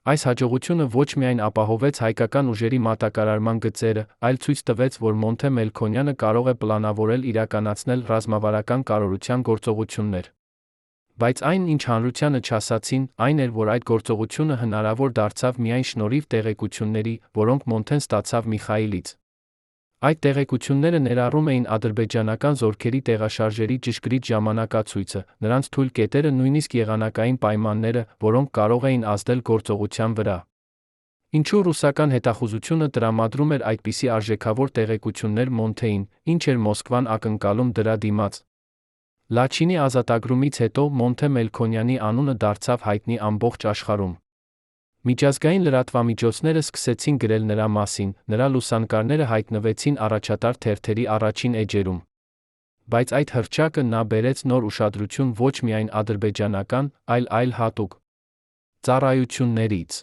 Այս հաջողությունը ոչ միայն ապահովեց հայկական ուժերի մատակարարման գծերը, այլ ցույց տվեց, որ Մոնթե Մելքոնյանը կարող է պլանավորել իրականացնել ռազմավարական կարողության գործողություններ։ Բայց այն, ինչ հանրությանը չասացին, այն էր, որ այդ գործողությունը հնարավոր դարձավ միայն շնորհիվ տեղեկությունների, որոնք Մոնթեն ստացավ Միխայիլից։ Այդ տեղեկությունները ներառում էին ադրբեջանական զորքերի տեղաշարժերի ճշգրիտ ժամանակացույցը, նրանց թույլ կետերը, նույնիսկ եղանակային պայմանները, որոնք կարող էին ազդել գործողության վրա։ Ինչու ռուսական հետախուզությունը տրամադրում էր այդպիսի արժեքավոր տեղեկություններ Մոնթեին, ինչ էր Մոսկվան ակնկալում դրա դիմաց։ Լաչինի ազատագրումից հետո Մոնթե Մելքոնյանի անունը դարձավ հայտնի ամբողջ աշխարհում։ Միջազգային լրատվամիջոցները սկսեցին գրել նրա մասին, նրա լուսանկարները հայտնվեցին առաջատար թերթերի առաջին էջերում։ Բայց այդ հռչակը նա բերեց նոր ուշադրություն ոչ միայն ադրբեջանական, այլ հատուկ ծառայություններից։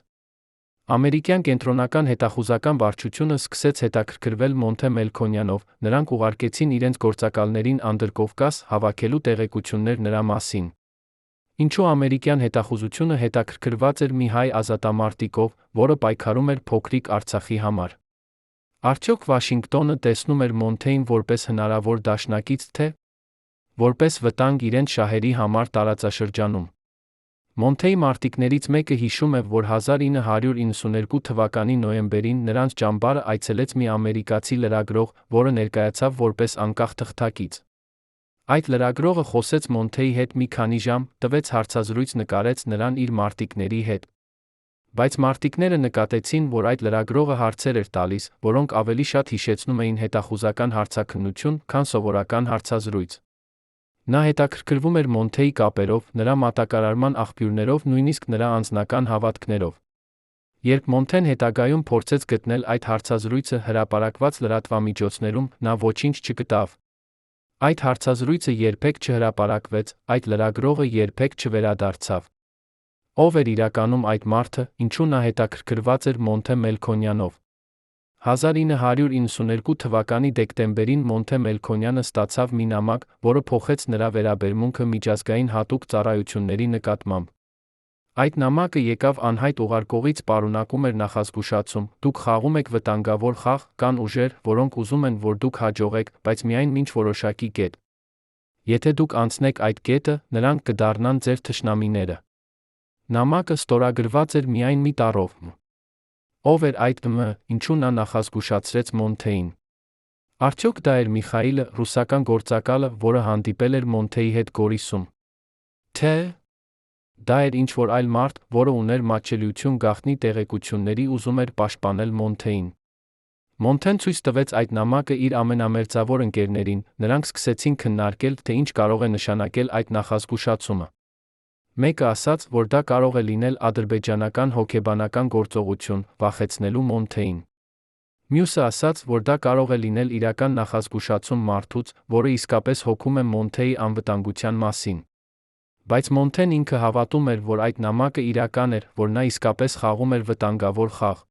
Ամերիկյան կենտրոնական հետախուզական վարչությունը սկսեց հետաքրքրվել Մոնթե Մելքոնյանով, նրանք ուղարկեցին իրենց գործակալներին Անդրկովկաս, հավաքելու տեղեկություններ նրա մասին։ Ինչու ամերիկյան հետախուզությունը հետաքրքրված էր մի հայ ազատամարտիկով, որը պայքարում էր փոքրիկ Արցախի համար։ Արդյոք Վաշինգտոնը տեսնում էր Մոնթեին որպես հնարավոր դաշնակից, թե որպես վտանգ իրենց շահերի համար տարածաշրջանում։ Մոնթեի մարտիկներից մեկը հիշում է, որ 1992 թվականի նոյեմբերին նրանց ճամբարը այցելեց մի ամերիկացի լրագրող, որը ներկայացավ որպես անկախ թղթակից։ Այդ լրագրողը խոսեց Մոնթեի հետ մի քանի ժամ, տվեց հարցազրույց, նկարեց նրան իր մարտիկների հետ։ Բայց մարտիկները նկատեցին, որ այդ լրագրողը հարցեր էր տալիս, որոնք ավելի շատ հիշեցնում էին հետախուզական հարցաքննություն, քան սովորական հարցազրույց։ Նա հետաքրքրվում էր Մոնթեի կապերով, նրա մատակարարման աղբյուրներով, նույնիսկ նրա անձնական հավատքներով։ Երբ Մոնթեն հետագայում փորձեց գտնել այդ հարցազրույցը հրապարակված լրատվամիջոցներում, նա ոչինչ չգտավ։ Այդ հարցազրույցը երբեք չհրապարակվեց, այդ լրագրողը երբեք չվերադարձավ։ Ով էր իրականում այդ մարդը, ինչու նա հետաքրքրված էր Մոնթե Մելքոնյանով։ 1992 թվականի դեկտեմբերին Մոնթե Մելքոնյանը ստացավ մի նամակ, որը փոխեց նրա վերաբերմունքը միջազգային հատուկ ծառայությունների նկատմամբ։ Այդ նամակը եկավ անհայտ ուղարկողից պարունակում էր նախազգուշացում. «Դուք խաղում եք վտանգավոր խաղ, կան ուժեր, որոնք ուզում են, որ դուք հաջողեք, բայց միայն մինչ որոշակի կետ։ Եթե դուք անցնեք այդ կետը, նրանք կդառնան ձեր թշնամիները»։ Նամակը ստորագրված էր միայն մի տառով։ Ով էր այդ մ, ինչու նա նախազգուշացրեց Մոնթեին։ Արդյոք դա էր Միխայիլը, ռուսական գործակալը, որը հանդիպել էր Մոնթեի հետ Գորիսում։ Թե դա էր ինչ-որ այլ մարդ, որը ուներ մատչելիություն գաղտնի տեղեկությունների ուզում էր պաշտպանել Մոնթեին։ Մոնթեն ցույց տվեց այդ նամակը իր ամենամերձավոր ընկերներին, նրանք սկսեցին քննարկել, թե ինչ կարող է նշանակել այդ նախազգուշացումը։ Մեկը ասաց, որ դա կարող է լինել ադրբեջանական հոգեբանական գործողություն, վախեցնելու Մոնթեին։ Մյուսը ասաց, որ դա կարող է լինել իրական նախազգուշացում մարդուց, որը իսկապես հոգում է Մոնթեի անվտանգության մասին։ Բայց Մոնթեն ինքը հավատում էր, որ այդ նամակը իրական էր, որ նա իսկապես խաղում էր վտանգավոր խաղ։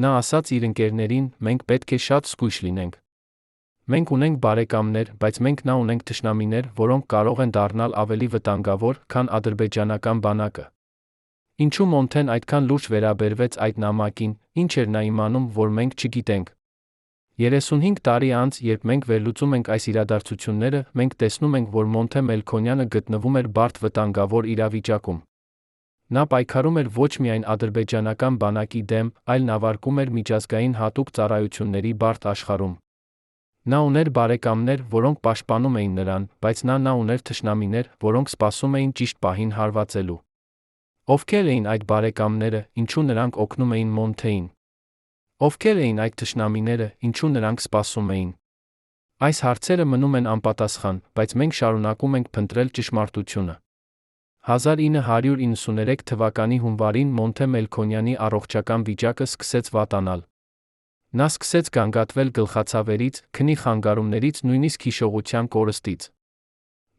Նա ասաց իր ընկերներին. «Մենք պետք է շատ զգույշ լինենք։ Մենք ունենք բարեկամներ, բայց մենք նա ունենք թշնամիներ, որոնք կարող են դառնալ ավելի վտանգավոր, քան ադրբեջանական բանակը»։ Ինչու Մոնթեն այդքան լուրջ վերաբերվեց այդ նամակին, ինչ էր նա իմանում, որ մենք չգիտենք։ 35 տարի անց, երբ մենք վերլուծում ենք այս իրադարձությունները, մենք տեսնում ենք, որ Մոնթե Մելքոնյանը գտնվում էր բարդ վտանգավոր իրավիճակում։ Նա պայքարում էր ոչ միայն ադրբեջանական բանակի դեմ, այլ նավարկում էր միջազգային հատուկ ծառայությունների բարդ աշխարհում։ Նա ուներ բարեկամներ, որոնք պաշտպանում էին նրան, բայց նա ուներ թշնամիներ, որոնք սպասում էին ճիշտ պահին հարվածելու։ Ովքեր էին այդ բարեկամները, ինչու նրանք օգնում էին Մոնթեին։ Ովքեր էին այդ թշնամիները, ինչու նրանք սպասում էին։ Այս հարցերը մնում են անպատասխան, բայց մենք շարունակում ենք փնտրել ճշմարտությունը։ 1993 թվականի հունվարին Մոնթե Մելքոնյանի առողջական վիճակը սկսեց վատանալ։ Նա սկսեց գանգատվել գլխացավերից, քնի խանգարումներից, նույնիսկ հիշողության կորստից։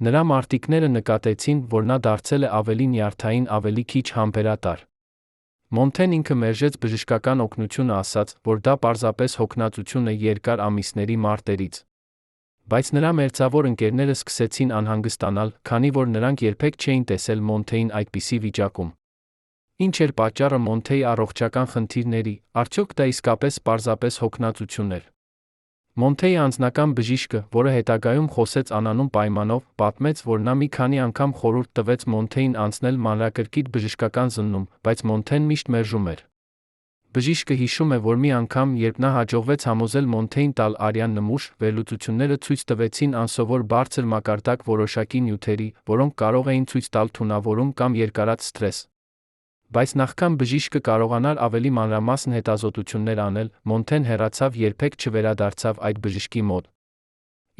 Նրա մարտիկները նկատեցին, որ նա դարձել է ավելի նյարդային, ավելի քիչ համբերատար։ Մոնթեն ինքը մերժեց բժշկական օգնությունը, ասաց, որ դա պարզապես հոգնածություն է երկար ամիսների մարտերից։ Բայց նրա մերձավոր ընկերները սկսեցին անհանգստանալ, քանի որ նրանք երբեք չէին տեսել Մոնթեին այդպիսի վիճակում։ Ինչ էր պատճառը Մոնթեի առողջական խնդիրների, արդյոք դա իսկապես պարզապես հոգնածություն էր։ Մոնթեի անձնական բժիշկը, որը հետագայում խոսեց անանուն պայմանով, պատմեց, որ նա մի քանի անգամ խորհուրդ տվեց Մոնթեին անցնել մանրակրկիտ բժշկական զննում, բայց Մոնթեն միշտ մերժում էր։ Բժիշկը հիշում է, որ մի անգամ, երբ նա հաջողվեց համոզել Մոնթեին տալ արյան նմուշ, վերլուծությունները ցույց տվեցին անսովոր բարձր մակարդակ որոշակի նյութերի, որոնք կարող էին ցույց տալ թունավորում կամ երկարած սթրես։ Բայց նախքան բժիշկը կարողանար ավելի մանրամասն հետազոտություններ անել, Մոնթեն հեռացավ, երբեք չվերադարձավ այդ բժշկի մոտ։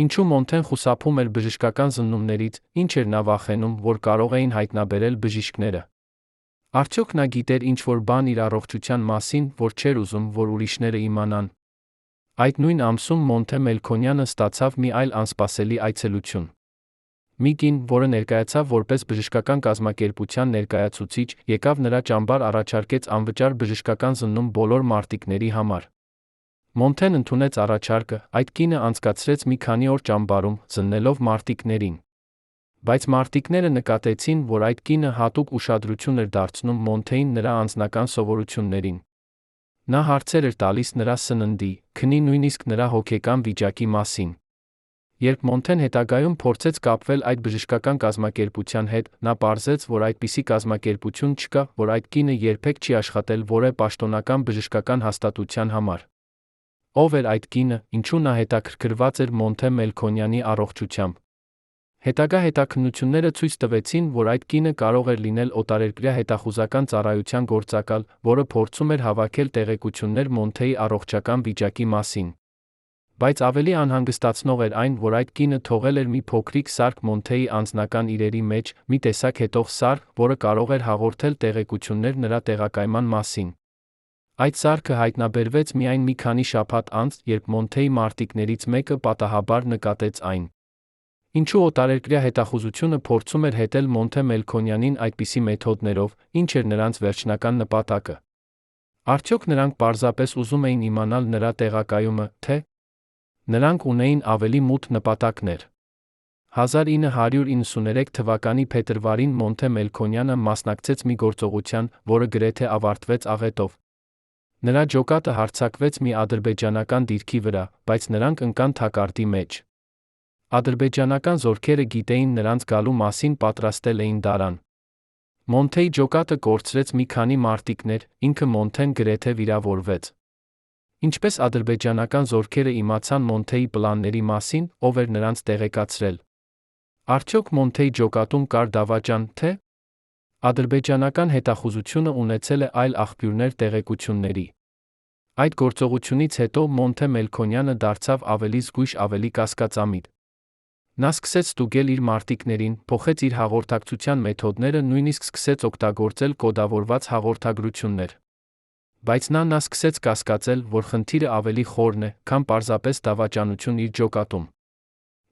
Ինչու Մոնթեն խուսափում էր բժշկական զննումներից, ինչ էր նա վախենում, որ կարող էին հայտնաբերել բժիշկները։ Արդյոք նա գիտեր ինչ-որ բան իր առողջության մասին, որ չէր ուզում, որ ուրիշները իմանան։ Այդ նույն ամսում Մոնթե Մելքոնյանը ստացավ մի այլ անսպասելի այցելություն։ Մի կին, որը ներկայացավ որպես բժշկական կազմակերպության ներկայացուցիչ, եկավ նրա ճամբար, առաջարկեց անվճար բժշկական զննում բոլոր մարտիկների համար։ Մոնթեն ընդունեց առաջարկը, այդ կինը անցկացրեց մի քանի օր ճամբարում, զննելով մարտիկներին։ Բայց մարտիկները նկատեցին, որ այդ կինը հատուկ ուշադրություն էր դարձնում Մոնթեին նրա անձնական սովորություններին։ Նա հարցեր էր տալիս նրա սննդի, քնի, նույնիսկ նրա հոգեկան վիճակի մասին։ Երբ Մոնթեն հետագայում փորձեց կապվել այդ բժշկական կազմակերպության հետ, նա պարզեց, որ այդպիսի կազմակերպություն չկա, որ այդ կինը երբեք չի աշխատել որևէ պաշտոնական բժշկական հաստատության համար։ Ով էր այդ կինը, ինչու նա հետաքրքրված էր Մոնթե Մելքոնյանի առողջությամբ։ Հետագա հետաքննությունները ցույց տվեցին, որ այդ կինը կարող էր լինել օտարերկրյա հետախուզական ծառայության գործակալ, որը փորձում էր հավաքել տեղեկություններ Մոնթեի առողջական վիճակի մասին։ Բայց ավելի անհանգստացնող էր այն, որ այդ կինը թողել էր մի փոքրիկ սարք Մոնթեի անձնական իրերի մեջ, մի տեսակ հետող սարք, որը կարող էր հաղորդել տեղեկություններ նրա տեղակայման մասին։ Այդ սարքը հայտնաբերվեց միայն մի քանի շաբաթ անց, երբ Մոնթեի մարտիկներից մեկը պատահաբար նկատեց այն։ Ինչու օտարերկրյա հետախուզությունը փորձում էր հետել Մոնթե Մելքոնյանին այդպիսի մեթոդներով, ինչ էր նրանց վերջնական նպատակը։ Արդյոք նրանք պարզապես ուզում էին իմանալ նրա տեղակայումը, թե նրանք ունեին ավելի մութ նպատակներ։ 1993 թվականի փետրվարին Մոնթե Մելքոնյանը մասնակցեց մի գործողության, որը գրեթե ավարտվեց աղետով։ Նրա ջոկատը հարձակվեց մի ադրբեջանական դիրքի վրա, բայց նրանք ընկան թակարդի մեջ։ Ադրբեջանական զորքերը գիտեին նրանց գալու մասին, պատրաստել էին դարան։ Մոնթեի ջոկատը կորցրեց մի քանի մարտիկներ, ինքը Մոնթեն գրեթե վիրավորվեց։ Ինչպես ադրբեջանական զորքերը իմացան Մոնթեի պլանների մասին, ով էր նրանց տեղեկացրել։ Արդյոք Մոնթեի ջոկատում կար դավաճան, թե ադրբեջանական հետախուզությունը ունեցել է այլ աղբյուրներ տեղեկությունների։ Այդ գործողությունից հետո Մոնթե Մելքոնյանը դարձավ ավելի զգույշ, ավելի կասկածամիտ։ Նա սկսեց ստուգել իր մարտիկներին, փոխեց իր հաղորդակցության մեթոդները, նույնիսկ սկսեց օգտագործել կոդավորված հաղորդագրություններ։ Բայց նա սկսեց կասկածել, որ խնդիրը ավելի խորն է, քան պարզապես դավաճանություն իր ջոկատում։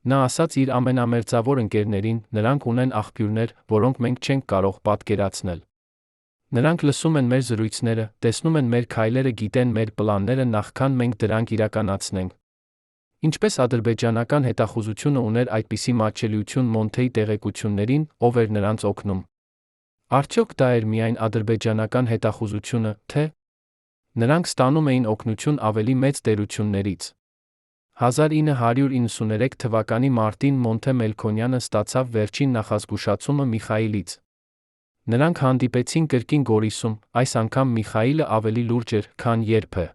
Նա ասաց իր ամենամերձավոր ընկերներին, նրանք ունեն աղբյուրներ, որոնք մենք չենք կարող պատկերացնել։ Նրանք լսում են մեր զրույցները, տեսնում են մեր քայլերը, գիտեն մեր պլանները նախքան մենք դրանք իրականացնենք։ Ինչպես ադրբեջանական հետախուզությունը ուներ այդպիսի մատչելիություն Մոնթեի տեղեկություններին, ով էր նրանց օգնում։ Արդյոք դա էր միայն ադրբեջանական հետախուզությունը, թե նրանք ստանում էին օգնություն ավելի մեծ տերություններից։ 1993 թվականի մարտին Մոնթե Մելքոնյանը ստացավ վերջին նախազգուշացումը Միխայիլից։ Նրանք հանդիպեցին կրկին Գորիսում, այս անգամ Միխայիլը ավելի լուրջ էր, քան երբևէ։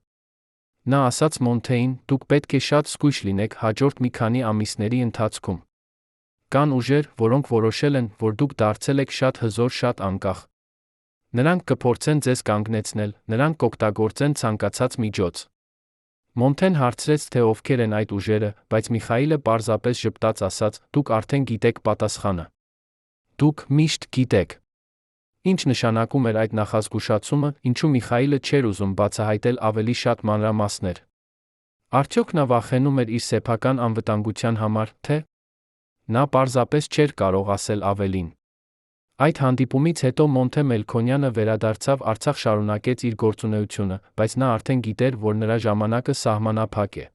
Նա ասաց Մոնթեին, դուք պետք է շատ զգույշ լինեք հաջորդ մի քանի ամիսների ընթացքում։ Կան ուժեր, որոնք որոշել են, որ դուք դարձել եք շատ հզոր, շատ անկախ։ Նրանք կփորձեն ձեզ կանգնեցնել, նրանք կօգտագործեն ցանկացած միջոց։ Մոնթեն հարցրեց, թե ովքեր են այդ ուժերը, բայց Միխայիլը պարզապես ժպտաց, ասաց, դուք արդեն գիտեք պատասխանը։ Դուք միշտ գիտեք։ Ինչ նշանակում էր այդ նախազգուշացումը, ինչու Միխայիլը չէր ուզում բացահայտել ավելի շատ մանրամասներ։ Արդյոք նա վախենում էր իր սեփական անվտանգության համար, թե նա պարզապես չէր կարող ասել ավելին։ Այդ հանդիպումից հետո Մոնթե Մելքոնյանը վերադարձավ Արցախ, շարունակեց իր գործունեությունը, բայց նա արդեն գիտեր, որ նրա ժամանակը սահմանափակ է։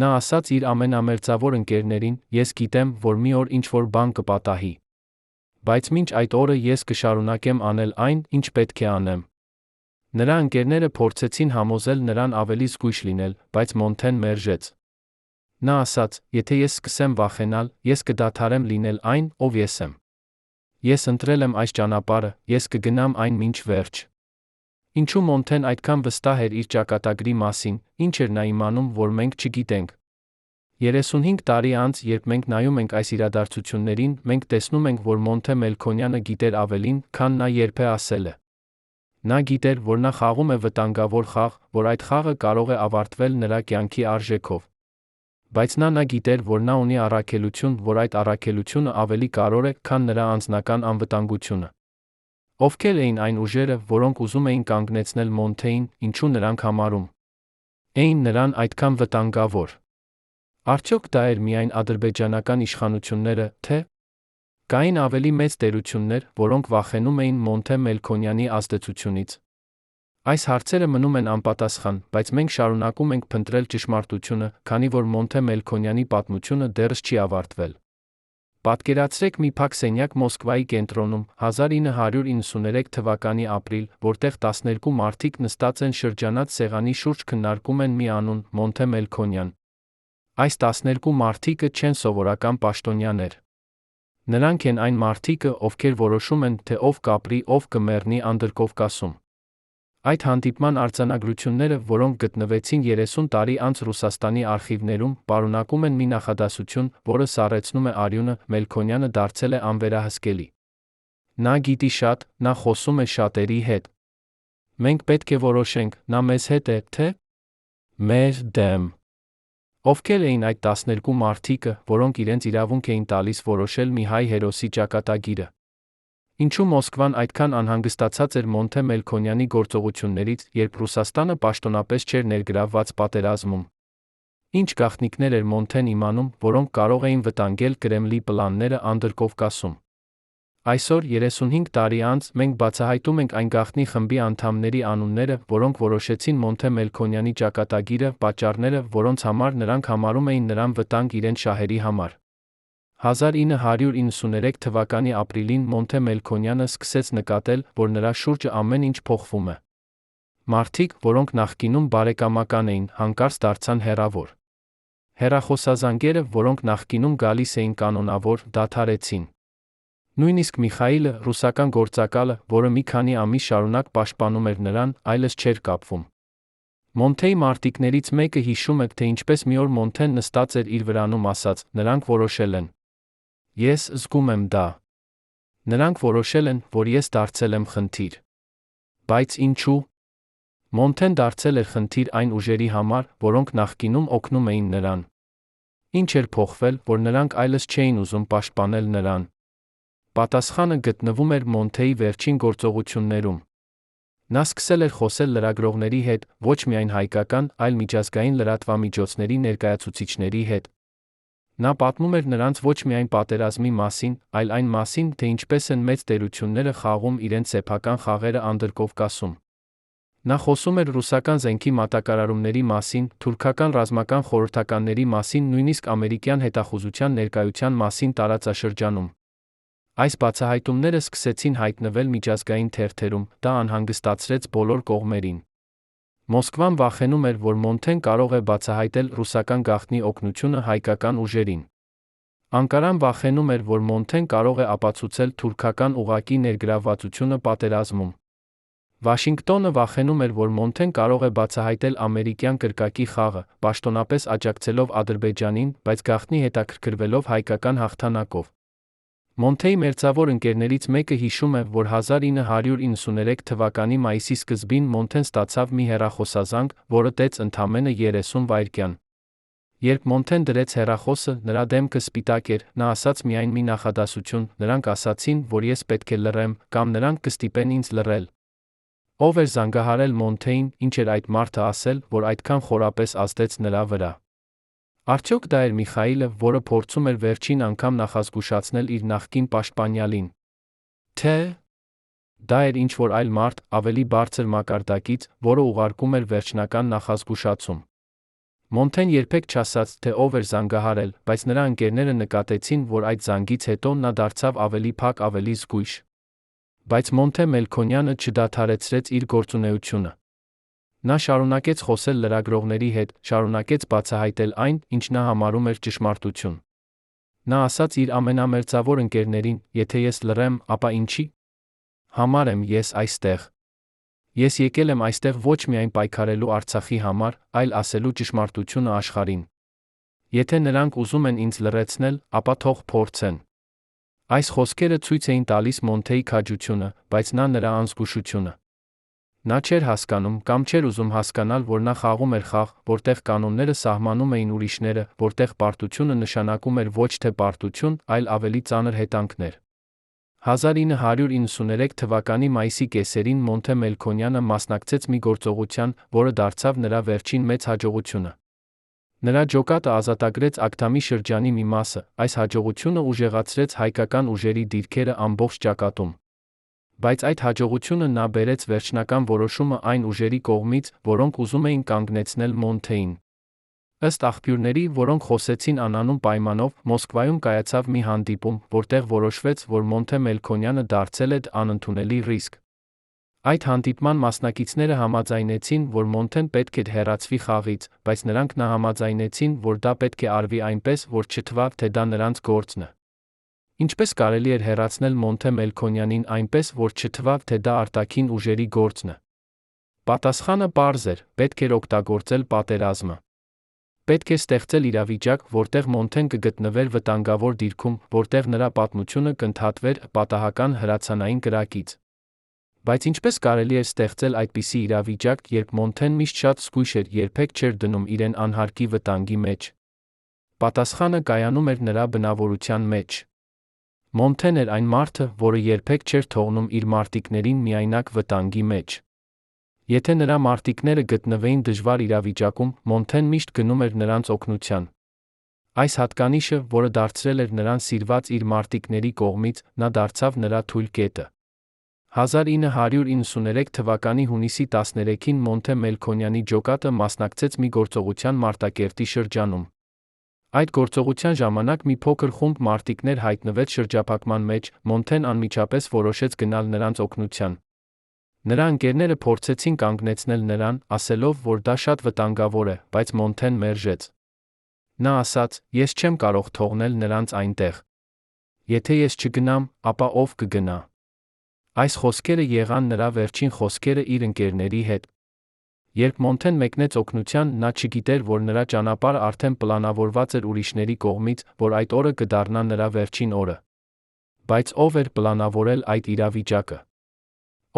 Նա ասաց իր ամենամերձավոր ընկերներին, ես գիտեմ, որ մի օր ինչ-որ բան կպատահի։ Բայց մինչ այդ օրը ես կշարունակեմ անել այն, ինչ պետք է անեմ։ Նրա ընկերները փորձեցին համոզել նրան ավելի զգույշ լինել, բայց Մոնթեն մերժեց։ Նա ասաց, եթե ես սկսեմ վախենալ, ես կդադարեմ լինել այն, ով ես եմ։ Ես ընտրել եմ այս ճանապարհը, ես կգնամ այն մինչ վերջ։ Ինչու Մոնթեն այդքան վստահ էր իր ճակատագրի մասին, ինչ էր նա իմանում, որ մենք չգիտենք։ 35 տարի անց, երբ մենք նայում ենք այս իրադարձություններին, մենք տեսնում ենք, որ Մոնթե Մելքոնյանը գիտեր ավելին, քան նա երբևէ ասել է։ Նա գիտեր, որ նա խաղում է վտանգավոր խաղ, որ այդ խաղը կարող է ավարտվել նրա կյանքի արժեքով։ Բայց նա գիտեր, որ նա ունի առաքելություն, որ այդ առաքելությունը ավելի կարևոր է, քան նրա անձնական անվտանգությունը։ Ովքեր էին այն ուժերը, որոնք ուզում էին կանգնեցնել Մոնթեին, ինչու նրանք համարում էին նրան այդքան վտանգավոր։ Արդյոք դա էր միայն ադրբեջանական իշխանությունները, թե կային ավելի մեծ տերություններ, որոնք վախենում էին Մոնթե Մելքոնյանի ազդեցությունից։ Այս հարցերը մնում են անպատասխան, բայց մենք շարունակում ենք փնտրել ճշմարտությունը, քանի որ Մոնթե Մելքոնյանի պատմությունը դեռս չի ավարտվել։ Պատկերացրեք մի փակ սենյակ Մոսկվայի կենտրոնում, 1993 թվականի ապրիլ, որտեղ 12 մարդիկ նստած են շրջանած սեղանի շուրջ, քննարկում են մի անուն՝ Մոնթե Մելքոնյան։ Այս 12 մարդիկը չեն սովորական պաշտոնյաներ։ Նրանք են այն մարդիկը, ովքեր որոշում են, թե ով կապրի, ով կմեռնի Անդրկովկասում։ Այդ հանդիպման արձանագրությունները, որոնք գտնվեցին 30 տարի անց Ռուսաստանի արխիվներում, պարունակում են մի նախադասություն, որը սառեցնում է արյունը՝ Մելքոնյանը դարձել է անվերահսկելի։ Նա գիտի շատ, նա խոսում է շատերի հետ։ Մենք պետք է որոշենք, նա մեզ հետ է, թե մեր դեմ։ Ովքեր էին այդ 12 մարդիկը, որոնք իրենց իրավունք էին տալիս որոշել մի հայ հերոսի ճակատագիրը։ Ինչու Մոսկվան այդքան անհանգստացած էր Մոնթե Մելքոնյանի գործողություններից, երբ Ռուսաստանը պաշտոնապես չէր ներգրավված պատերազմում։ Ինչ գաղտնիքներ էր Մոնթեն իմանում, որոնք կարող էին վտանգել Կրեմլի պլանները Անդրկովկասում։ Այսօր 35 տարի անց մենք բացահայտում ենք այն գաղտնի խմբի անդամների անունները, որոնք որոշեցին Մոնթե Մելքոնյանի ճակատագիրը, պատճառները, որոնց համար նրանք համարում էին նրան վտանգ իրենց շահերի համար։ 1993 թվականի ապրիլին Մոնթե Մելքոնյանը սկսեց նկատել, որ նրա շուրջը ամեն ինչ փոխվում է։ Մարդիկ, որոնք նախկինում բարեկամական էին, հանկարծ դարձան հեռավոր։ Հեռախոսազանգերը, որոնք նախկինում գալիս էին կանոնավոր, դադարեցին։ Նույնիսկ Միխայիլը, ռուսական գործակալը, որը մի քանի ամիս շարունակ պաշտպանում էր նրան, այլևս չէր կապվում։ Մոնթեի մարտիկներից մեկը հիշում է, թե ինչպես մի օր Մոնթեն նստած էր իր վրանում ասաց. «Նրանք որոշել են։ Ես զգում եմ դա։ Նրանք որոշել են, որ ես դարձել եմ խնդիր։ Բայց ինչու»։ Մոնթեն դարձել էր խնդիր այն ուժերի համար, որոնք նախկինում օգնում էին նրան։ Ինչ էր փոխվել, որ նրանք այլևս չէին ուզում պաշտպանել նրան։ Պատասխանը գտնվում էր Մոնթեի վերջին գործողություններում։ Նա սկսել էր խոսել լրագրողների հետ, ոչ միայն հայկական, այլ միջազգային լրատվամիջոցների ներկայացուցիչների հետ։ Նա պատմում էր նրանց ոչ միայն պատերազմի մասին, այլ այն մասին, թե ինչպես են մեծ տերությունները խաղում իրենց սեփական խաղերը Անդրկովկասում։ Նա խոսում էր ռուսական զենքի մատակարարումների մասին, թուրքական ռազմական խորհրդականների մասին, նույնիսկ ամերիկյան հետախուզության ներկայության մասին տարածաշրջանում։ Այս բացահայտումները սկսեցին հայտնվել միջազգային թերթերում, դա անհանգստացրեց բոլոր կողմերին։ Մոսկվան վախենում էր, որ Մոնթեն կարող է բացահայտել ռուսական գաղտնի օգնությունը հայկական ուժերին։ Անկարան վախենում էր, որ Մոնթեն կարող է ապացուցել թուրքական ուղղակի ներգրավվածությունը պատերազմում։ Վաշինգտոնը վախենում էր, որ Մոնթեն կարող է բացահայտել ամերիկյան կրկակի խաղը, պաշտոնապես աջակցելով Ադրբեջանին, բայց գաղտնի հետաքրքրվելով հայկական հաղթանակով։ Մոնթեի մերձավոր ընկերներից մեկը հիշում է, որ 1993 թվականի մայիսի սկզբին Մոնթեն ստացավ մի հեռախոսազանգ, որը տեց ընդամենը 30 վայրկյան։ Երբ Մոնթեն դրեց հեռախոսը, նրա դեմքը սպիտակ էր, նա ասաց միայն մի նախադասություն. «Նրանք ասացին, որ ես պետք է լռեմ, կամ նրանք կստիպեն ինձ լռել»։ Ով էր զանգահարել Մոնթեին, ինչ էր այդ մարդը ասել, որ այդքան խորապես ազդեց նրա վրա։ Արդյոք դա էր Միխայիլը, որը փորձում էր վերջին անգամ նախազգուշացնել իր նախկին պաշտպանյալին։ Թե դա էր ինչ-որ այլ մարդ, ավելի բարձր մակարդակից, որը ուղարկում էր վերջնական նախազգուշացում։ Մոնթեն երբեք չասաց, թե ով էր զանգահարել, բայց նրա ընկերները նկատեցին, որ այդ զանգից հետո նա դարձավ ավելի փակ, ավելի զգույշ։ Բայց Մոնթե Մելքոնյանը չդադարեցրեց իր գործունեությունը։ Նա շարունակեց խոսել լրագրողների հետ, շարունակեց բացահայտել այն, ինչ նա համարում էր ճշմարտություն։ Նա ասաց իր ամենամերձավոր ընկերներին. «Եթե ես լռեմ, ապա ինչի համար եմ ես այստեղ։ Ես եկել եմ այստեղ ոչ միայն պայքարելու Արցախի համար, այլ ասելու ճշմարտությունը աշխարհին։ Եթե նրանք ուզում են ինձ լռեցնել, ապա թող փորձեն»։ Այս խոսքերը ցույց էին տալիս Մոնթեի քաջությունը, բայց նրա անզգուշությունը։ Նա չէր հասկանում կամ չէր ուզում հասկանալ, որ նա խաղում էր խաղ, որտեղ կանոնները սահմանում էին ուրիշները, որտեղ պարտությունը նշանակում էր ոչ թե պարտություն, այլ ավելի ծանր հետանքներ։ 1993 թվականի մայիսի կեսերին Մոնթե Մելքոնյանը մասնակցեց մի գործողության, որը դարձավ նրա վերջին մեծ հաջողությունը։ Նրա ջոկատը ազատագրեց Ակթամի շրջանի մի մասը, այս հաջողությունը ուժեղացրեց հայկական ուժերի դիրքերը ամբողջ ճակատում։ Բայց այդ հաջողությունը նա բերեց վերջնական որոշումը այն ուժերի կողմից, որոնք ուզում էին կանգնեցնել Մոնթեին։ Ըստ աղբյուրների, որոնք խոսեցին անանուն պայմանով, Մոսկվայում կայացավ մի հանդիպում, որտեղ որոշվեց, որ Մոնթե Մելքոնյանը դարձել է անընդունելի ռիսկ։ Այդ հանդիպման մասնակիցները համաձայնեցին, որ Մոնթեն պետք է հեռացվի խաղից, բայց նրանք համաձայնեցին, որ դա պետք է արվի այնպես, որ չթվա, թե դա նրանց գործն է։ Ինչպես կարելի էր հեռացնել Մոնթե Մելքոնյանին այնպես, որ չթվա, թե դա արտաքին ուժերի գործն է։ Պատասխանը պարզ էր՝ պետք էր օգտագործել պատերազմը։ Պետք է ստեղծել իրավիճակ, որտեղ Մոնթեն կգտնվեր վտանգավոր դիրքում, որտեղ նրա պատմությունը կընդհատվեր պատահական հրացանային կրակից։ Բայց ինչպես կարելի էր ստեղծել այդպիսի իրավիճակ, երբ Մոնթեն միշտ շատ զգույշ էր, երբեք չէր դնում իրեն անհարկի վտանգի մեջ։ Պատասխանը կայանում էր նրա բնավորության մեջ։ Մոնթեն էր այն մարդը, որը երբեք չէր թողնում իր մարտիկներին միայնակ վտանգի մեջ։ Եթե նրա մարտիկները գտնվեին դժվար իրավիճակում, Մոնթեն միշտ գնում էր նրանց օգնության։ Այս հատկանիշը, որը դարձրել էր նրան սիրված իր մարտիկների կողմից, նա դարձավ նրա թույլ կետը։ 1993 թվականի հունիսի 13-ին Մոնթե Մելքոնյանի ջոկատը մասնակցեց մի գործողության Մարտակերտի շրջանում։ Այդ գործողության ժամանակ մի փոքր խումբ մարտիկներ հայտնվեց շրջափակման մեջ, Մոնթեն անմիջապես որոշեց գնալ նրանց օգնության։ Նրա ընկերները փորձեցին կանգնեցնել նրան, ասելով, որ դա շատ վտանգավոր է, բայց Մոնթեն մերժեց։ Նա ասաց. «Ես չեմ կարող թողնել նրանց այնտեղ։ Եթե ես չգնամ, ապա ով կգնա»։ Այս խոսքերը եղան նրա վերջին խոսքերը իր ընկերների հետ։ Երբ Մոնթեն մեկնեց օգնության, նա չգիտեր, որ նրա ճանապարհը արդեն պլանավորված էր ուրիշների կողմից, որ այդ օրը կդառնա նրա վերջին օրը։ Բայց ով էր պլանավորել այդ իրավիճակը։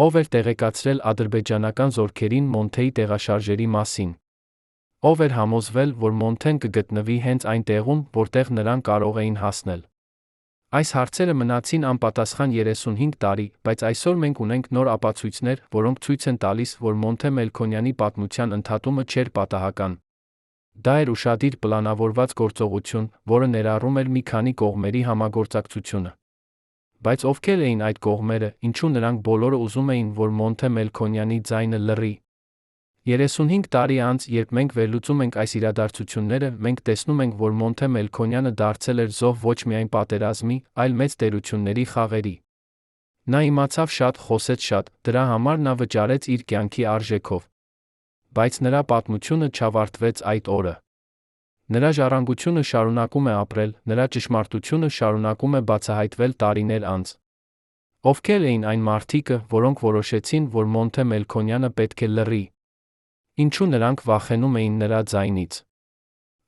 Ով էր տեղեկացրել ադրբեջանական զորքերին Մոնթեի տեղաշարժերի մասին։ Ով էր համոզվել, որ Մոնթեն կգտնվի հենց այն տեղում, որտեղ նրան կարող էին հասնել։ Այս հարցերը մնացին անպատասխան 35 տարի, բայց այսօր մենք ունենք նոր ապացույցներ, որոնք ցույց են տալիս, որ Մոնթե Մելքոնյանի պատմության ընդհատումը չէր պատահական։ Դա էր ուշադիր պլանավորված գործողություն, որը ներառում էր մի քանի կողմերի համագործակցությունը։ Բայց ովքեր էին այդ կողմերը, ինչու նրանք բոլորը ուզում էին, որ Մոնթե Մելքոնյանի ձայնը լռի։ 35 տարի անց, երբ մենք վերլուծում ենք այս իրադարձությունները, մենք տեսնում ենք, որ Մոնթե Մելքոնյանը դարձել էր զոհ ոչ միայն պատերազմի, այլ մեծ տերությունների խաղերի։ Նա իմացավ շատ, խոսեց շատ, դրա համար նա վճարեց իր կյանքի արժեքով։ Բայց նրա պատմությունը չավարտվեց այդ օրը։ Նրա ժառանգությունը շարունակում է ապրել, նրա ճշմարտությունը շարունակում է բացահայտվել տարիներ անց։ Ովքեր էին այն մարդիկը, որոնք որոշեցին, որ Մոնթե Մելքոնյանը պետք է լռի։ Ինչու նրանք վախենում էին նրա ձայնից։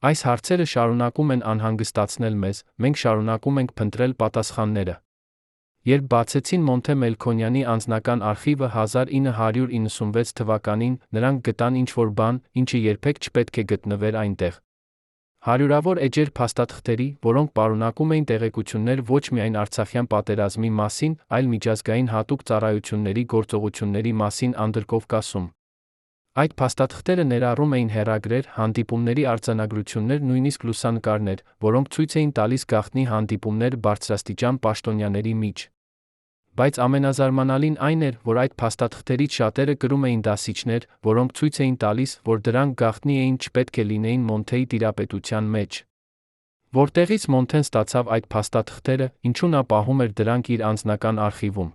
Այս հարցերը շարունակում են անհանգստացնել մեզ, մենք շարունակում ենք փնտրել պատասխանները։ Երբ բացեցին Մոնթե Մելքոնյանի անձնական արխիվը 1996 թվականին, նրանք գտան ինչ-որ բան, ինչը երբեք չպետք է գտնվեր այնտեղ։ Հարյուրավոր էջեր փաստաթղթերի, որոնք պարունակում էին տեղեկություններ ոչ միայն Արցախյան պատերազմի մասին, այլ միջազգային հատուկ ծառայությունների գործողությունների մասին Անդրկովկասում։ Այդ փաստաթղթերը ներառում էին հեռագրեր, հանդիպումների արձանագրություններ, նույնիսկ լուսանկարներ, որոնք ցույց էին տալիս գաղտնի հանդիպումներ բարձրաստիճան պաշտոնյաների միջ։ Բայց ամենազարմանալին այն էր, որ այդ փաստաթղթերից շատերը կրում էին դասիչներ, որոնք ցույց էին տալիս, որ դրանք գաղտնի էին, չպետք է լինեին Մոնթեի տիրապետության մեջ։ Որտեղից Մոնթեն ստացավ այդ փաստաթղթերը, ինչու նա պահում էր դրանք իր անձնական արխիվում։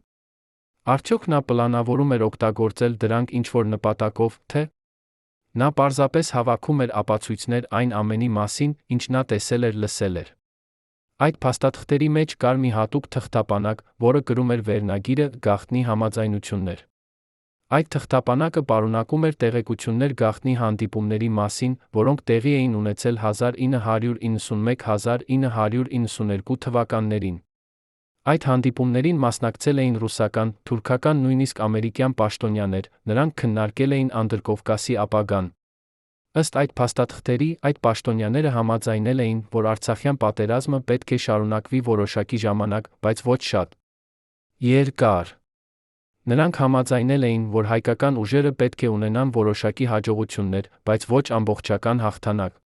Արդյոք նա պլանավորում էր օգտագործել դրանք ինչ-որ նպատակով, թե՞ նա պարզապես հավաքում էր ապացույցներ այն ամենի մասին, ինչ նա տեսել էր, լսել էր։ Այդ փաստաթղթերի մեջ կար մի հատուկ թղթապանակ, որը կրում էր վերնագիրը «Գաղտնի համաձայնություններ»։ Այդ թղթապանակը պարունակում էր տեղեկություններ գաղտնի հանդիպումների մասին, որոնք տեղի էին ունեցել 1991-1992 թվականներին։ Այդ հանդիպումներին մասնակցել էին ռուսական, թուրքական, նույնիսկ ամերիկյան պաշտոնյաներ, նրանք քննարկել էին Անդրկովկասի ապագան։ Ըստ այդ փաստաթղթերի, այդ պաշտոնյաները համաձայնել էին, որ Արցախյան պատերազմը պետք է շարունակվի որոշակի ժամանակ, բայց ոչ շատ երկար։ Նրանք համաձայնել էին, որ հայկական ուժերը պետք է ունենան որոշակի հաջողություններ, բայց ոչ ամբողջական հաղթանակ։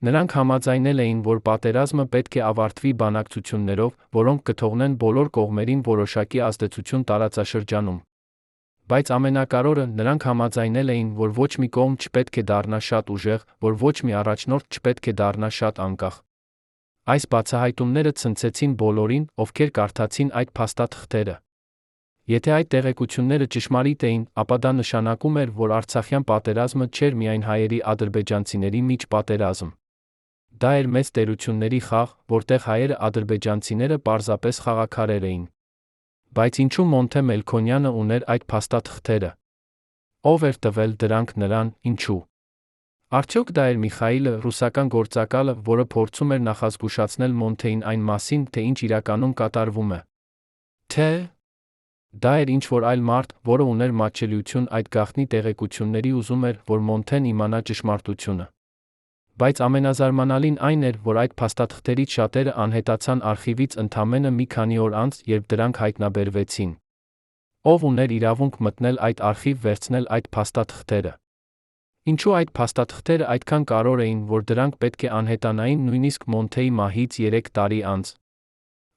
Նրանք համաձայնել էին, որ պատերազմը պետք է ավարտվի բանակցություններով, որոնք կթողնեն բոլոր կողմերին որոշակի ազդեցություն տարածաշրջանում։ Բայց ամենակարևորը, նրանք համաձայնել էին, որ ոչ մի կողմ չպետք է դառնա շատ ուժեղ, որ ոչ մի առաջնորդ չպետք է դառնա շատ անկախ։ Այս բացահայտումները ցնցեցին բոլորին, ովքեր կարդացին այդ փաստաթղթերը։ Եթե այդ տեղեկությունները ճշմարիտ էին, ապա դա նշանակում էր, որ Արցախյան պատերազմը չէր միայն հայերի ադրբեջանցիների միջ պատերազմ։ Դա էր մեծ տերությունների խաղ, որտեղ հայերը ադրբեջանցիները պարզապես խաղաքարեր էին։ Բայց ինչու Մոնթե Մելքոնյանը ուներ այդ փաստաթղթերը։ Ով էր տվել դրանք նրան, ինչու։ Արդյոք դա էր Միխայիլը, ռուսական գործակալը, որը փորձում էր նախազգուշացնել Մոնթեին այն մասին, թե ինչ իրականում կատարվում է։ Թե դա էր ինչ-որ այլ մարդ, որը ուներ մատչելիություն այդ գաղտնի տեղեկությունների, ուզում էր, որ Մոնթեն իմանա ճշմարտությունը։ Բայց ամենազարմանալին այն էր, որ այդ փաստաթղթերից շատերը անհետացան արխիվից ընդամենը մի քանի օր անց, երբ դրանք հայտնաբերվեցին։ Ով ուներ իրավունք մտնել այդ արխիվ, վերցնել այդ փաստաթղթերը։ Ինչու այդ փաստաթղթերը այդքան կարևոր էին, որ դրանք պետք է անհետանային նույնիսկ Մոնթեի մահից 3 տարի անց։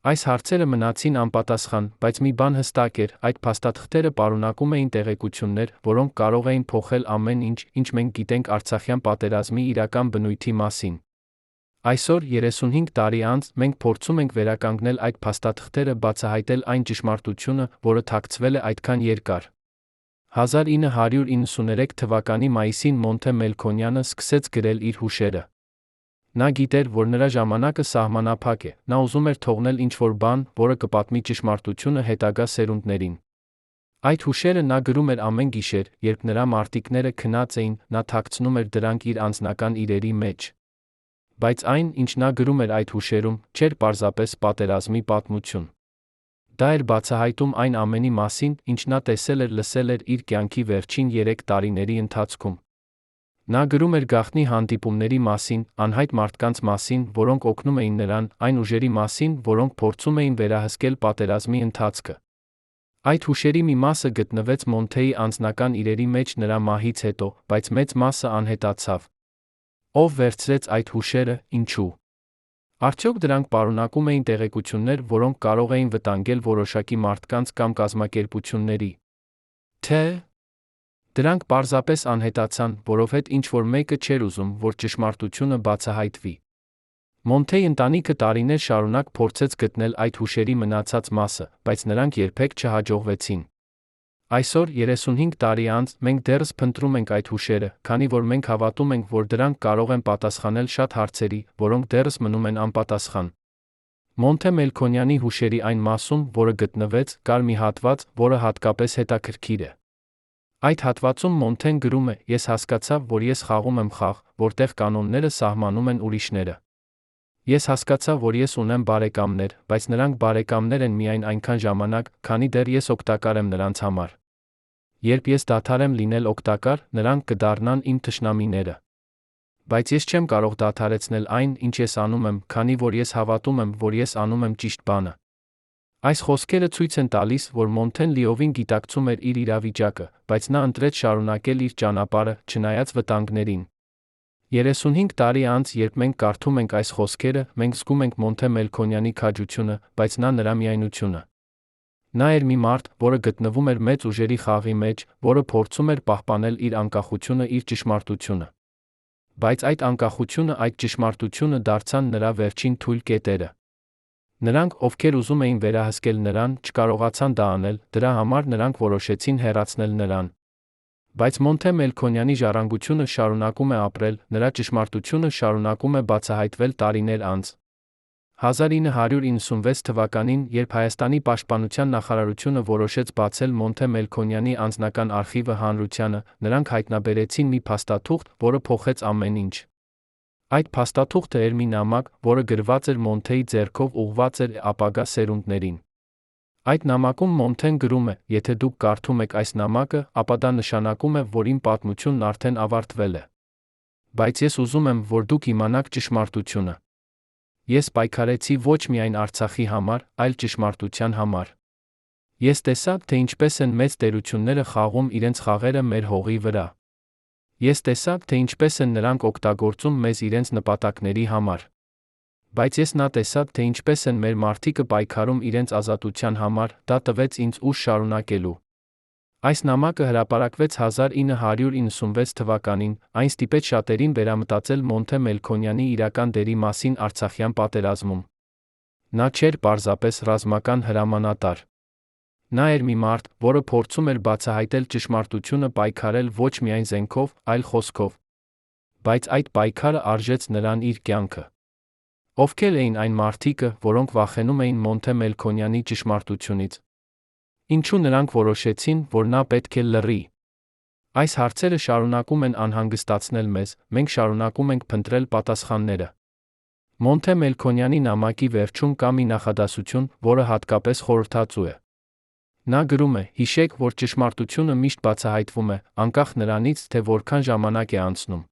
Այս հարցերը մնացին անպատասխան, բայց մի բան հստակ էր, այդ փաստաթղթերը պարունակում էին տեղեկություններ, որոնք կարող էին փոխել ամեն ինչ, ինչ մենք գիտենք Արցախյան պատերազմի իրական բնույթի մասին։ Այսօր, 35 տարի անց, մենք փորձում ենք վերականգնել այդ փաստաթղթերը, բացահայտել այն ճշմարտությունը, որը թաքցվել է այդքան երկար։ 1993 թվականի մայիսին Մոնթե Մելքոնյանը սկսեց գրել իր հուշերը։ Նա գիտեր, որ նրա ժամանակը սահմանափակ է, նա ուզում էր թողնել ինչ-որ բան, որը կպատմի ճշմարտությունը հետագա սերունդներին։ Այդ հուշերը նա գրում էր ամեն գիշեր, երբ նրա մարտիկները քնած էին, նա թաքցնում էր դրանք իր անձնական իրերի մեջ։ Բայց այն, ինչ նա գրում էր այդ հուշերում, չէր պարզապես պատերազմի պատմություն։ Դա էր բացահայտում այն ամենի մասին, ինչ նա տեսել էր, լսել էր իր կյանքի վերջին 3 տարիների ընթացքում։ Նա գրում էր գաղտնի հանդիպումների մասին, անհայտ մարդկանց մասին, որոնք օգնում էին նրան, այն ուժերի մասին, որոնք փորձում էին վերահսկել պատերազմի ընթացքը։ Այդ հուշերի մի մասը գտնվեց Մոնթեի անձնական իրերի մեջ նրա մահից հետո, բայց մեծ մասը անհետացավ։ Ով վերցրեց այդ հուշերը, ինչու։ Արդյոք դրանք պարունակում էին տեղեկություններ, որոնք կարող էին վտանգել որոշակի մարդկանց կամ կազմակերպությունների։ Թե դրանք պարզապես անհետացան, որովհետև ինչ-որ մեկը չէր ուզում, որ ճշմարտությունը բացահայտվի։ Մոնթեի ընտանիքը տարիներ շարունակ փորձեց գտնել այդ հուշերի մնացած մասը, բայց նրանք երբեք չհաջողվեցին։ Այսօր, 35 տարի անց, մենք դեռս փնտրում ենք այդ հուշերը, քանի որ մենք հավատում ենք, որ դրանք կարող են պատասխանել շատ հարցերի, որոնք դեռս մնում են անպատասխան։ Մոնթե Մելքոնյանի հուշերի այն մասում, որը գտնվեց, կար մի հատված, որը հատկապես հետաքրքիր է։ Այդ հատվածում Մոնթեն գրում է. «Ես հասկացա, որ ես խաղում եմ խաղ, որտեղ կանոնները սահմանում են ուրիշները։ Ես հասկացա, որ ես ունեմ բարեկամներ, բայց նրանք բարեկամներ են միայն այնքան ժամանակ, քանի դեռ ես օգտակար եմ նրանց համար։ Երբ ես դադարեմ լինել օգտակար, նրանք կդառնան իմ թշնամիները։ Բայց ես չեմ կարող դադարեցնել այն, ինչ ես անում եմ, քանի որ ես հավատում եմ, որ ես անում եմ ճիշտ բանը»։ Այս խոսքերը ցույց են տալիս, որ Մոնթեն լիովին գիտակցում էր իր իրավիճակը, բայց նա ընտրեց շարունակել իր ճանապարհը, չնայած վտանգներին։ 35 տարի անց, երբ մենք կարդում ենք այս խոսքերը, մենք զգում ենք Մոնթե Մելքոնյանի քաջությունը, բայց նրա միայնությունը։ Նա էր մի մարդ, որը գտնվում էր մեծ ուժերի խաղի մեջ, որը փորձում էր պահպանել իր անկախությունը, իր ճշմարտությունը։ Բայց այդ անկախությունը, այդ ճշմարտությունը դարձան նրա վերջին թույլ կետերը։ Նրանք, ովքեր ուզում էին վերահսկել նրան, չկարողացան դա անել, դրա համար նրանք որոշեցին հեռացնել նրան։ Բայց Մոնթե Մելքոնյանի ժառանգությունը շարունակում է ապրել, նրա ճշմարտությունը շարունակում է բացահայտվել տարիներ անց։ 1996 թվականին, երբ Հայաստանի պաշտպանության նախարարությունը որոշեց բացել Մոնթե Մելքոնյանի անձնական արխիվը հանրությանը, նրանք հայտնաբերեցին մի փաստաթուղթ, որը փոխեց ամեն ինչ։ Այդ փաստաթուղթը էր մի նամակ, որը գրված էր Մոնթեի ձեռքով, ուղղված էր ապագա սերունդներին։ Այդ նամակում Մոնթեն գրում է. «Եթե դուք կարդում եք այս նամակը, ապա դա նշանակում է, որ իմ պատմությունն արդեն ավարտվել է։ Բայց ես ուզում եմ, որ դուք իմանաք ճշմարտությունը։ Ես պայքարեցի ոչ միայն Արցախի համար, այլ ճշմարտության համար։ Ես տեսա, թե ինչպես են մեծ տերությունները խաղում իրենց խաղերը մեր հողի վրա։ Ես տեսա, թե ինչպես են նրանք օգտագործում մեզ իրենց նպատակների համար։ Բայց ես տեսա, թե ինչպես են մեր մարդիկը պայքարում իրենց ազատության համար, դա տվեց ինձ ուժ շարունակելու»։ Այս նամակը հրապարակվեց 1996 թվականին, այն ստիպեց շատերին վերամտածել Մոնթե Մելքոնյանի իրական դերի մասին Արցախյան պատերազմում։ Նա չէր պարզապես ռազմական հրամանատար։ Նա էր մի մարդ, որը փորձում էր բացահայտել ճշմարտությունը, պայքարել ոչ միայն զենքով, այլ խոսքով։ Բայց այդ պայքարը արժեց նրան իր կյանքը։ Ովքեր էին այն մարդիկը, որոնք վախենում էին Մոնթե Մելքոնյանի ճշմարտությունից։ Ինչու նրանք որոշեցին, որ նա պետք է լռի։ Այս հարցերը շարունակում են անհանգստացնել մեզ, մենք շարունակում ենք փնտրել պատասխանները։ Մոնթե Մելքոնյանի նամակի վերջում կա մի նախադասություն, որը հատկապես խորհրդածու է։ Նա գրում է. «Հիշեք, որ ճշմարտությունը միշտ բացահայտվում է, անկախ նրանից, թե որքան ժամանակ է անցնում։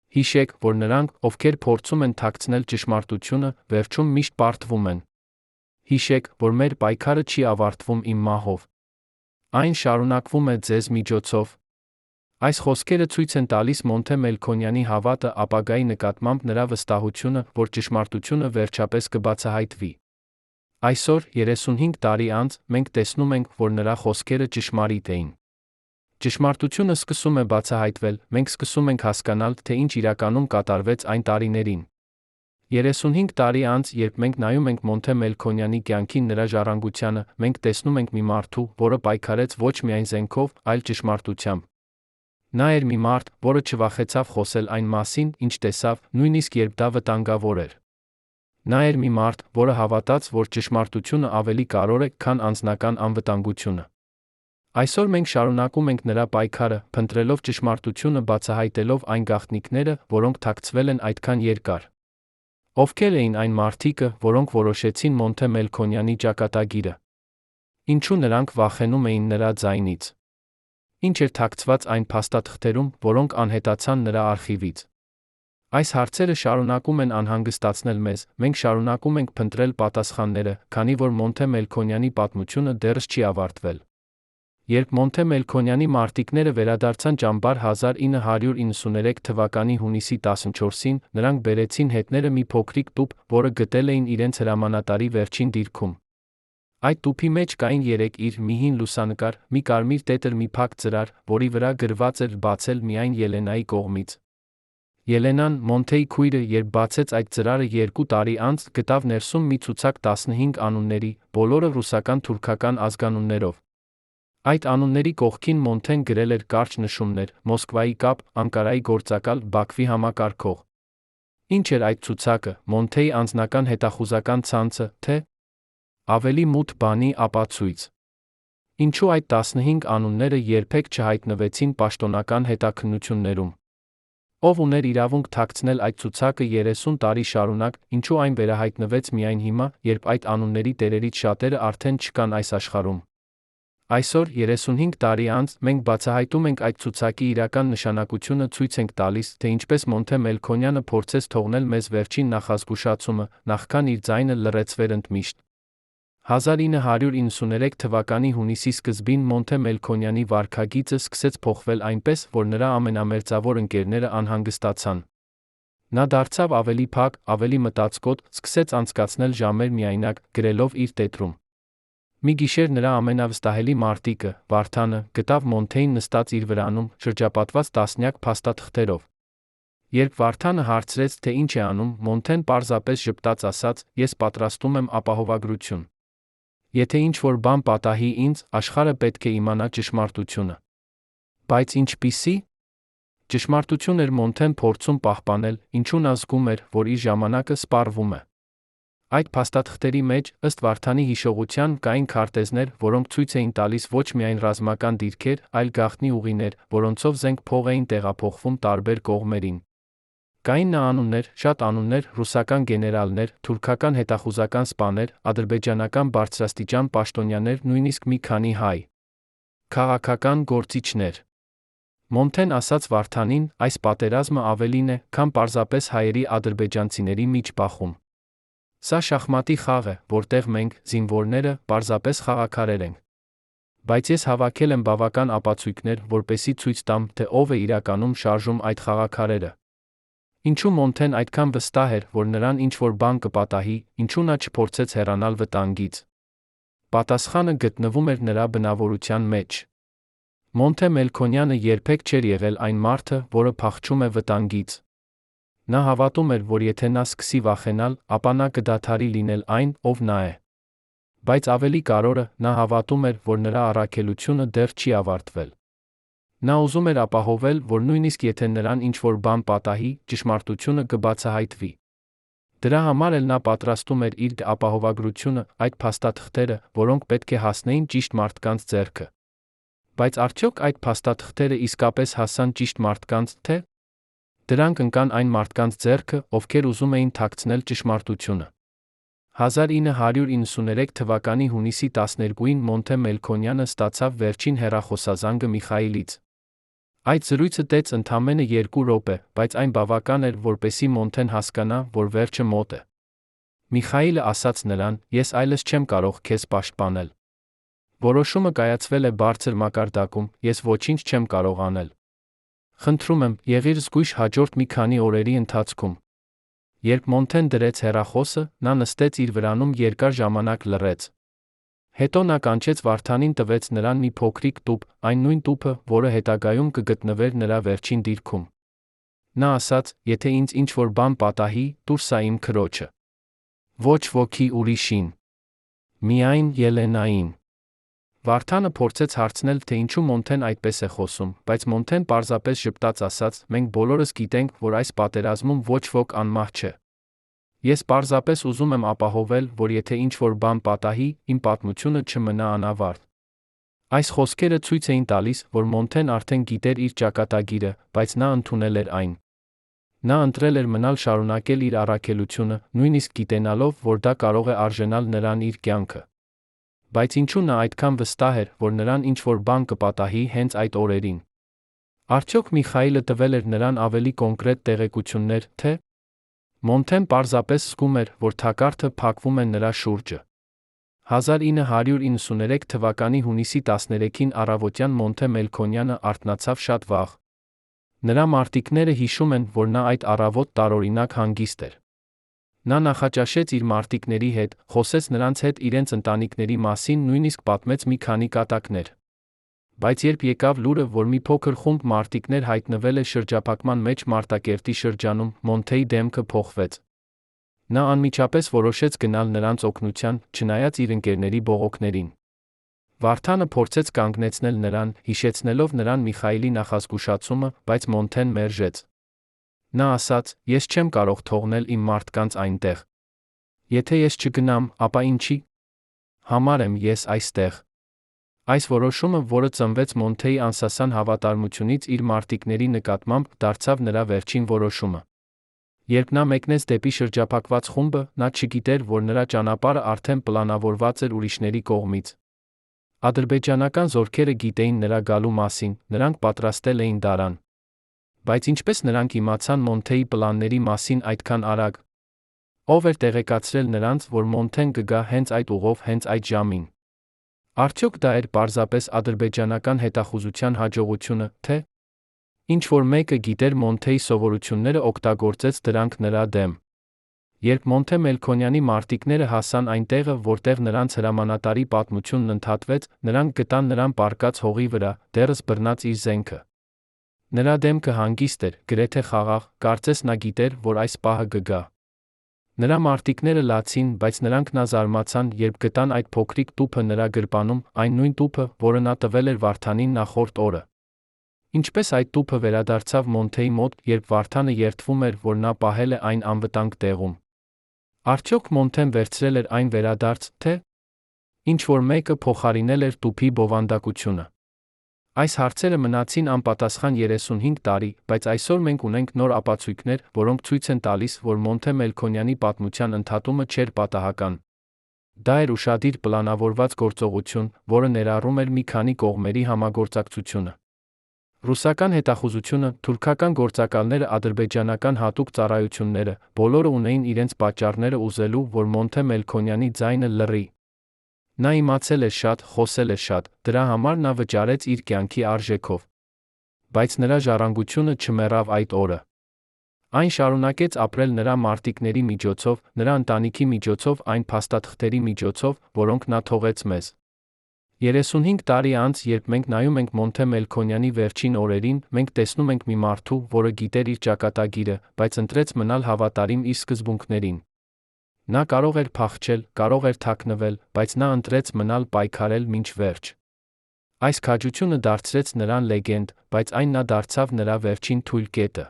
Հիշեք, որ նրանք, ովքեր փորձում են թաքցնել ճշմարտությունը, վերջում միշտ պարտվում են։ Հիշեք, որ մեր պայքարը չի ավարտվում իմ մահով։ Այն շարունակվում է ձեզ միջոցով։ Այս խոսքերը ցույց են տալիս Մոնթե Մելքոնյանի հավատը ապագայի նկատմամբ նրա վստահությունը, որ ճշմարտությունը վերջապես կբացահայտվի։ Այսօր, 35 տարի անց, մենք տեսնում ենք, որ նրա խոսքերը ճշմարիտ էին։ Ճշմարտությունը սկսում է բացահայտվել, մենք սկսում ենք հասկանալ, թե ինչ իրականում կատարվեց այն տարիներին։ 35 տարի անց, երբ մենք նայում ենք Մոնթե Մելքոնյանի կյանքին, նրա ժառանգությանը, մենք տեսնում ենք մի մարդու, որը պայքարեց ոչ միայն զենքով, այլ ճշմարտությամբ։ Նա էր մի մարդ, որը չվախեցավ խոսել այն մասին, ինչ տեսավ, նույնիսկ երբ դա վտանգավոր էր։ Նա էր մի մարդ, որը հավատաց, որ ճշմարտությունը ավելի կարևոր է, քան անձնական անվտանգությունը։ Այսօր մենք շարունակում ենք նրա պայքարը, փնտրելով ճշմարտությունը, բացահայտելով այն գաղտնիքները, որոնք թաքցվել են այդքան երկար։ Ովքեր էին այն մարդիկը, որոնք որոշեցին Մոնթե Մելքոնյանի ճակատագիրը։ Ինչու նրանք վախենում էին նրա ձայնից։ Ինչ էր թաքցված այն փաստաթղթերում, որոնք անհետացան նրա արխիվից։ Այս հարցերը շարունակում են անհանգստացնել մեզ, մենք շարունակում ենք փնտրել պատասխանները, քանի որ Մոնթե Մելքոնյանի պատմությունը դեռս չի ավարտվել։ Երբ Մոնթե Մելքոնյանի մարտիկները վերադարձան ճամբար 1993 թվականի հունիսի 14-ին, նրանք բերեցին հետները մի փոքրիկ տուփ, որը գտել էին իրենց հրամանատարի վերջին դիրքում։ Այդ տուփի մեջ կային 3 իր, մի հին լուսանկար, մի կարմիր տետր, մի փակ ծրար, որի վրա գրված էր բացել միայն Ելենայի կողմից։ Ելենան, Մոնթեի քույրը, երբ բացեց այդ ծրարը 2 տարի անց, գտավ ներսում մի ցուցակ 15 անունների, բոլորը ռուսական-թուրքական ազգանուններով։ Այդ անունների կողքին Մոնթեն գրել էր կարճ նշումներ՝ Մոսկվայի կապ, Անկարայի գործակալ, Բաքվի համակարգող։ Ինչ էր այդ ցուցակը, Մոնթեի անձնական հետախուզական ցանցը, թե ավելի մութ բանի ապացույց։ Ինչու այդ 15 անունները երբեք չհայտնվեցին պաշտոնական հետաքննություններում։ Ով ուներ իրավունք թաքցնել այդ ցուցակը 30 տարի շարունակ, ինչու այն վերահայտնվեց միայն հիմա, երբ այդ անունների տերերից շատերը արդեն չկան այս աշխարհում։ Այսօր, 35 տարի անց, մենք բացահայտում ենք այդ ցուցակի իրական նշանակությունը, ցույց ենք տալիս, թե ինչպես Մոնթե Մելքոնյանը փորձեց թողնել մեզ վերջին նախազգուշացումը, նախքան իր ձայնը լռեցվեր ընդմիշտ։ 1993 թվականի հունիսի սկզբին Մոնթե Մելքոնյանի վարքագիծը սկսեց փոխվել այնպես, որ նրա ամենամերձավոր ընկերները անհանգստացան։ Նա դարձավ ավելի փակ, ավելի մտածկոտ, սկսեց անցկացնել ժամեր միայնակ, գրելով իր տետրում։ Մի գիշեր նրա ամենավստահելի մարտիկը, Վարդանը, գտավ Մոնթեին նստած իր վրանում, շրջապատված տասնյակ փաստաթղթերով։ Երբ Վարդանը հարցրեց, թե ինչ է անում, Մոնթեն պարզապես ժպտաց ասաց. «Ես պատրաստում եմ ապահովագրություն։ Եթե ինչ-որ բան պատահի ինձ, աշխարհը պետք է իմանա ճշմարտությունը»։ Բայց ինչպիսի ճշմարտություն էր Մոնթեն փորձում պահպանել, ինչու նա զգում էր, որ իր ժամանակը սպառվում է։ Այդ փաստաթղթերի մեջ, ըստ Վարդանի հիշողության, կային քարտեզներ, որոնք ցույց էին տալիս ոչ միայն ռազմական դիրքեր, այլ գաղտնի ուղիներ, որոնցով զենք փող էին տեղափոխվում տարբեր կողմերին։ Կային անուններ, շատ անուններ, ռուսական գեներալներ, թուրքական հետախուզական սպաներ, ադրբեջանական բարձրաստիճան պաշտոնյաներ, նույնիսկ մի քանի հայ քաղաքական գործիչներ։ Մոնթեն ասաց Վարդանին, այս պատերազմը ավելին է, քան պարզապես հայերի ադրբեջանցիների միջ բախում։ Սա շախմատի խաղ է, որտեղ մենք, զինվորները, պարզապես խաղաքարեր ենք։ Բայց ես հավաքել եմ բավական ապացույցներ, որպեսզի ցույց տամ, թե ով է իրականում շարժում այդ խաղաքարերը։ Ինչու Մոնթեն այդքան վստահ էր, որ նրան ինչ-որ բան կպատահի, ինչու նա չփորձեց հեռանալ վտանգից։ Պատասխանը գտնվում էր նրա բնավորության մեջ։ Մոնթե Մելքոնյանը երբեք չէր եղել այն մարդը, որը փախչում է վտանգից։ Նա հավատում էր, որ եթե նա սկսի վախենալ, ապա նա կդադարի լինել այն, ով նա է։ Բայց ավելի կարևորը, նա հավատում էր, որ նրա առաքելությունը դեռ չի ավարտվել։ Նա ուզում էր ապահովել, որ նույնիսկ եթե նրան ինչ-որ բան պատահի, ճշմարտությունը կբացահայտվի։ Դրա համար էլ նա պատրաստում էր իր ապահովագրությունը, այդ փաստաթղթերը, որոնք պետք է հասնեին ճիշտ մարդկանց ձեռքը։ Բայց արդյոք այդ փաստաթղթերը իսկապես հասան ճիշտ մարդկանց, թե՞ դրանք ընկան այն մարդկանց ձեռքը, ովքեր ուզում էին թաքցնել ճշմարտությունը։ 1993 թվականի հունիսի 12-ին Մոնթե Մելքոնյանը ստացավ վերջին հեռախոսազանգը Միխայիլից։ Այդ զրույցը տեց ընդամենը 2 րոպե, բայց այն բավական էր, որպեսզի Մոնթեն հասկանա, որ վերջը մոտ է։ Միխայիլը ասաց նրան. «Ես այլևս չեմ կարող քեզ պաշտպանել։ Որոշումը կայացվել է բարձր մակարդակում, ես ոչինչ չեմ կարող անել»։ Խնդրում եմ, եղիր զգույշ հաջորդ մի քանի օրերի ընթացքում։ Երբ Մոնթեն դրեց հեռախոսը, նա նստեց իր վրանում երկար ժամանակ լռեց։ Հետո նա կանչեց Վարդանին, տվեց նրան մի փոքրիկ տուփ, այն նույն տուփը, որը հետագայում կգտնվեր նրա վերջին դիրքում։ Նա ասաց. «Եթե ինձ ինչ-որ բան պատահի, տուր սա իմ քրոջը։ Ոչ ոքի ուրիշին։ Միայն Ելենային»։ Վարդանը փորձեց հարցնել, թե ինչու Մոնթեն այդպես է խոսում, բայց Մոնթեն պարզապես ժպտաց, ասաց. «Մենք բոլորս գիտենք, որ այս պատերազմում ոչ ոք անմահ չէ։ Ես պարզապես ուզում եմ ապահովել, որ եթե ինչ-որ բան պատահի, իմ պատմությունը չմնա անավարտ»։ Այս խոսքերը ցույց էին տալիս, որ Մոնթեն արդեն գիտեր իր ճակատագիրը, բայց նա ընդունել էր այն։ Նա ընտրել էր մնալ, շարունակել իր առաքելությունը, նույնիսկ գիտենալով, որ դա կարող է արժանալ նրան իր կյանքը։ Բայց ինչու նա այդքան վստահ էր, որ նրան ինչ-որ բան կպատահի հենց այդ օրերին։ Արդյոք Միխայիլը տվել էր նրան ավելի կոնկրետ տեղեկություններ, թե՞ Մոնթեն պարզապես զգում էր, որ թակարդը փակվում է նրա շուրջը։ 1993 թվականի հունիսի 13-ին առավոտյան Մոնթե Մելքոնյանը արթնացավ շատ վաղ։ Նրա մարտիկները հիշում են, որ նա այդ առավոտ տարօրինակ հանգիստ էր։ Նա նախաճաշեց իր մարտիկների հետ, խոսեց նրանց հետ իրենց ընտանիքների մասին, նույնիսկ պատմեց մի քանի կատակներ։ Բայց երբ եկավ լուրը, որ մի փոքր խումբ մարտիկներ հայտնվել է շրջափակման մեջ Մարտակերտի շրջանում, Մոնթեի դեմքը փոխվեց։ Նա անմիջապես որոշեց գնալ նրանց օգնության, չնայած իր ընկերների բողոքներին։ Վարդանը փորձեց կանգնեցնել նրան, հիշեցնելով նրան Միխայիլի նախազգուշացումը, բայց Մոնթեն մերժեց։ Նա ասաց. «Ես չեմ կարող թողնել իմ մարդկանց այնտեղ։ Եթե ես չգնամ, ապա ինչի համար եմ ես այստեղ»։ Այս որոշումը, որը ծնվեց Մոնթեի անսասան հավատարմությունից իր մարտիկների նկատմամբ, դարձավ նրա վերջին որոշումը։ Երբ նա մեկնեց դեպի շրջափակված խումբը, նա չգիտեր, որ նրա ճանապարհը արդեն պլանավորված էր ուրիշների կողմից։ Ադրբեջանական զորքերը գիտեին նրա գալու մասին, նրանք պատրաստել էին դարան։ Բայց ինչպես նրանք իմացան Մոնթեի պլանների մասին այդքան արագ։ Ով էր տեղեկացրել նրանց, որ Մոնթեն կգա հենց այդ ուղով, հենց այդ ժամին։ Արդյոք դա էր պարզապես ադրբեջանական հետախուզության հաջողությունը, թե՞ ինչ-որ մեկը գիտեր Մոնթեի սովորությունները, օգտագործեց դրանք նրա դեմ։ Երբ Մոնթե Մելքոնյանի մարտիկները հասան այն տեղը, որտեղ նրանց հրամանատարի պատմությունն ընդհատվեց, նրանք գտան նրան պառկած հողի վրա, դեռս բռնած իր զենքը։ Նրա դեմքը հանգիստ էր, գրեթե խաղաղ, կարծես նա գիտեր, որ այս պահը կգա։ Նրա մարտիկները լացին, բայց նրանք նա զարմացան, երբ գտան այդ փոքրիկ տուփը նրա գրպանում, այն նույն տուփը, որը նա տվել էր Վարդանին նախորդ օրը։ Ինչպես այդ տուփը վերադարձավ Մոնթեի մոտ, երբ Վարդանը երդվում էր, որ նա պահել է այն անվտանգ տեղում։ Արդյոք Մոնթեն վերցրել էր այն վերադարձ, թե՞ ինչ-որ մեկը փոխարինել էր տուփի բովանդակությունը։ Այս հարցերը մնացին անպատասխան 35 տարի, բայց այսօր մենք ունենք նոր ապացույցներ, որոնք ցույց են տալիս, որ Մոնթե Մելքոնյանի պատմության ընդհատումը չէր պատահական։ Դա էր ուշադիր պլանավորված գործողություն, որը ներառում էր մի քանի կողմերի համագործակցությունը։ Ռուսական հետախուզությունը, թուրքական գործակալները, ադրբեջանական հատուկ ծառայությունները, բոլորը ունեին իրենց պատճառները ուզելու, որ Մոնթե Մելքոնյանի ձայնը լռի։ Նա իմացել էր շատ, խոսել էր շատ, դրա համար նա վճարեց իր կյանքի արժեքով։ Բայց նրա ժառանգությունը չմեռավ այդ օրը։ Այն շարունակեց ապրել նրա մարտիկների միջոցով, նրա ընտանիքի միջոցով, այն փաստաթղթերի միջոցով, որոնք նա թողեց մեզ։ 35 տարի անց, երբ մենք նայում ենք Մոնթե Մելքոնյանի վերջին օրերին, մենք տեսնում ենք մի մարդու, որը գիտեր իր ճակատագիրը, բայց ընտրեց մնալ հավատարիմ իր սկզբունքներին։ Նա կարող էր փախչել, կարող էր թաքնվել, բայց նա ընտրեց մնալ, պայքարել մինչ վերջ։ Այս քաջությունը դարձրեց նրան լեգենդ, բայց այն նա դարձավ նրա վերջին թույլ կետը։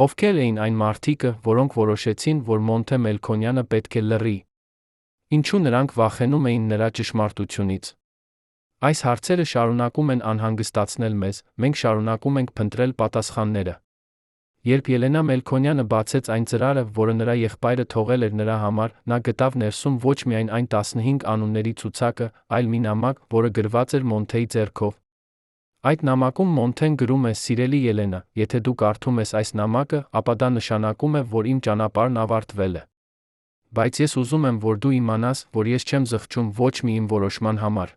Ովքեր էին այն մարդիկը, որոնք որոշեցին, որ Մոնթե Մելքոնյանը պետք է լռի։ Ինչու նրանք վախենում էին նրա ճշմարտությունից։ Այս հարցերը շարունակում են անհանգստացնել մեզ, մենք շարունակում ենք փնտրել պատասխանները։ Երբ Ելենա Մելքոնյանը բացեց այն ծրարը, որը նրա եղբայրը թողել էր նրա համար, նա գտավ ներսում ոչ միայն այն 15 անունների ցուցակը, այլ մի նամակ, որը գրված էր Մոնթեի ձեռքով։ Այդ նամակում Մոնթեն գրում է. «Սիրելի Ելենա, եթե դու կարդում ես այս նամակը, ապա դա նշանակում է, որ իմ ճանապարհն ավարտվել է։ Բայց ես ուզում եմ, որ դու իմանաս, որ ես չեմ զղջում ոչ մի իմ որոշման համար։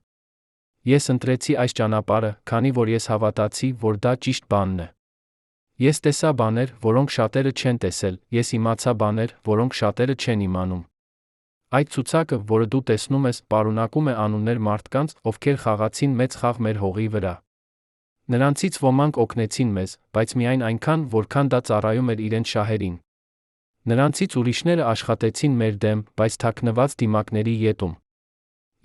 Ես ընտրեցի այս ճանապարհը, քանի որ ես հավատացի, որ դա ճիշտ բանն է։ Ես տեսա բաներ, որոնք շատերը չեն տեսել, ես իմացա բաներ, որոնք շատերը չեն իմանում։ Այդ ցուցակը, որը դու տեսնում ես, պարունակում է անուններ մարդկանց, ովքեր խաղացին մեծ խաղ մեր հողի վրա։ Նրանցից ոմանք օգնեցին մեզ, բայց միայն այնքան, որքան դա ծառայում էր իրենց շահերին։ Նրանցից ուրիշները աշխատեցին մեր դեմ, բայց թաքնված դիմակների ետում։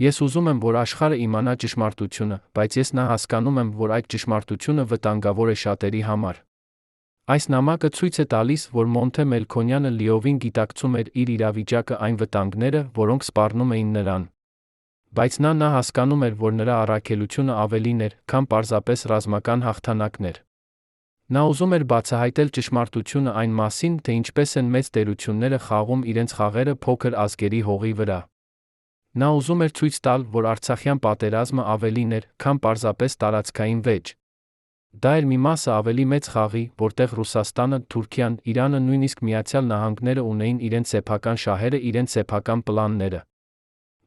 Ես ուզում եմ, որ աշխարհը իմանա ճշմարտությունը, բայց ես հասկանում եմ, որ այդ ճշմարտությունը վտանգավոր է շատերի համար։ Այս նամակը ցույց է տալիս, որ Մոնթե Մելքոնյանը լիովին գիտակցում էր իր իրավիճակը, այն վտանգները, որոնք սպառնում էին նրան։ Բայց նա հասկանում էր, որ նրա առաքելությունը ավելին էր, քան պարզապես ռազմական հաղթանակներ։ Նա ուզում էր բացահայտել ճշմարտությունը այն մասին, թե ինչպես են մեծ տերությունները խաղում իրենց խաղերը փոքր ազգերի հողի վրա։ Նա ուզում էր ցույց տալ, որ Արցախյան պատերազմը ավելին էր, քան պարզապես տարածքային վեճ։ Դա էր մի մասը ավելի մեծ խաղի, որտեղ Ռուսաստանը, Թուրքիան, Իրանը, նույնիսկ Միացյալ Նահանգները ունեին իրենց սեփական շահերը, իրենց սեփական պլանները։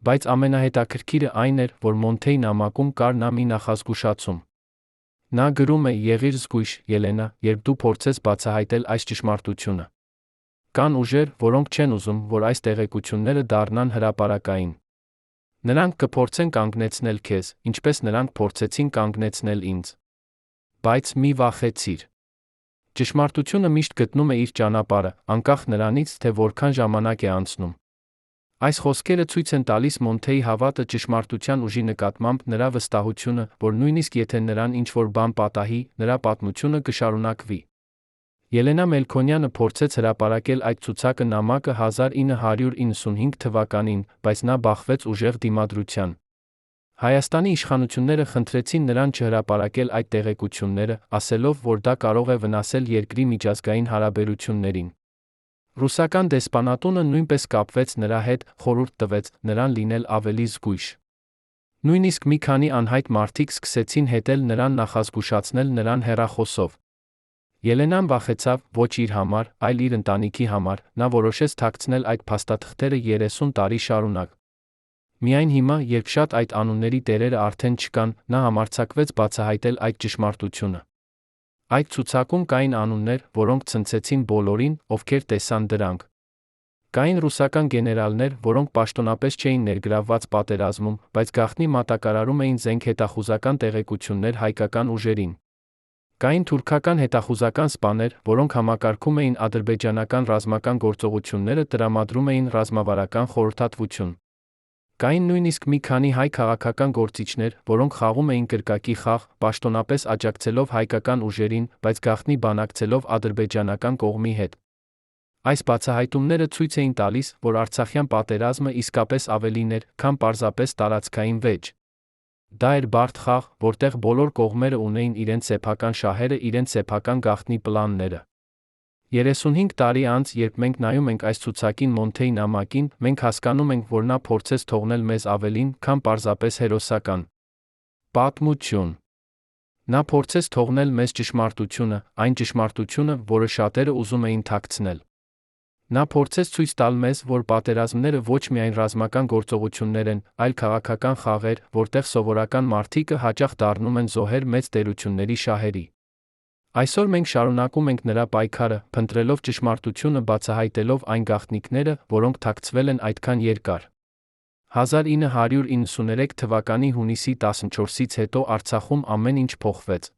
Բայց ամենահետաքրքիրը այն էր, որ Մոնթեի նամակում կար մի նախազգուշացում։ Նա գրում է. «Եղիր զգույշ, Ելենա, երբ դու փորձես բացահայտել այս ճշմարտությունը։ Կան ուժեր, որոնք չեն ուզում, որ այս տեղեկությունները դառնան հրապարակային։ Նրանք կփորձեն կանգնեցնել քեզ, ինչպես նրանք փորձեցին կանգնեցնել ինձ։ Բայց մի վախեցիր։ Ճշմարտությունը միշտ գտնում է իր ճանապարհը, անկախ նրանից, թե որքան ժամանակ է անցնում»։ Այս խոսքերը ցույց են տալիս Մոնթեի հավատը ճշմարտության ուժի նկատմամբ, նրա վստահությունը, որ նույնիսկ եթե նրան ինչ-որ բան պատահի, նրա պատմությունը կշարունակվի։ Ելենա Մելքոնյանը փորձեց հրապարակել այդ ցուցակը նամակը 1995 թվականին, բայց նա բախվեց ուժեղ դիմադրության։ Հայաստանի իշխանությունները խնդրեցին նրան չհրապարակել այդ տեղեկությունները, ասելով, որ դա կարող է վնասել երկրի միջազգային հարաբերություններին։ Ռուսական դեսպանատունը նույնպես կապվեց նրա հետ, խորհուրդ տվեց նրան լինել ավելի զգույշ։ Նույնիսկ մի քանի անհայտ մարդիկ սկսեցին հետել նրան, նախազգուշացնել նրան հեռախոսով։ Ելենան վախեցավ ոչ իր համար, այլ իր ընտանիքի համար, նա որոշեց թաքցնել այդ փաստաթղթերը 30 տարի շարունակ։ Միայն հիմա, երբ շատ այդ անունների տերերը արդեն չկան, նա համարձակվեց բացահայտել այդ ճշմարտությունը։ Այդ ցուցակում կային անուններ, որոնք ցնցեցին բոլորին, ովքեր տեսան դրանք։ Կային ռուսական գեներալներ, որոնք պաշտոնապես չէին ներգրավված պատերազմում, բայց գաղտնի մատակարարում էին զենքահետախուզական տեղեկություններ հայկական ուժերին։ Կային թուրքական հետախուզական սպաներ, որոնք համակարգում էին ադրբեջանական ռազմական գործողությունները, տրամադրում էին ռազմավարական խորհրդատվություն։ Կային նույնիսկ մի քանի հայ քաղաքական գործիչներ, որոնք խաղում էին կրկակի խաղ, պաշտոնապես աջակցելով հայկական ուժերին, բայց գաղտնի բանակցելով ադրբեջանական կողմի հետ։ Այս բացահայտումները ցույց էին տալիս, որ Արցախյան պատերազմը իսկապես ավելին էր, քան պարզապես տարածքային վեճ։ Դա էր բարդ խաղ, որտեղ բոլոր կողմերը ունեին իրենց սեփական շահերը, իրենց սեփական գաղտնի պլանները։ 35 տարի անց, երբ մենք նայում ենք այս ցուցակին, Մոնթեի նամակին, մենք հասկանում ենք, որ նա փորձեց թողնել մեզ ավելին, քան պարզապես հերոսական պատմություն։ Նա փորձեց թողնել մեզ ճշմարտությունը, այն ճշմարտությունը, որը շատերը ուզում էին թաքցնել։ Նա փորձեց ցույց տալ մեզ, որ պատերազմները ոչ միայն ռազմական գործողություններ են, այլ քաղաքական խաղեր, որտեղ սովորական մարդիկը հաճախ դառնում են զոհեր մեծ տերությունների շահերի։ Այսօր մենք շարունակում ենք նրա պայքարը, փնտրելով ճշմարտությունը, բացահայտելով այն գաղտնիքները, որոնք թաքցվել են այդքան երկար։ 1993 թվականի հունիսի 14-ից հետո Արցախում ամեն ինչ փոխվեց։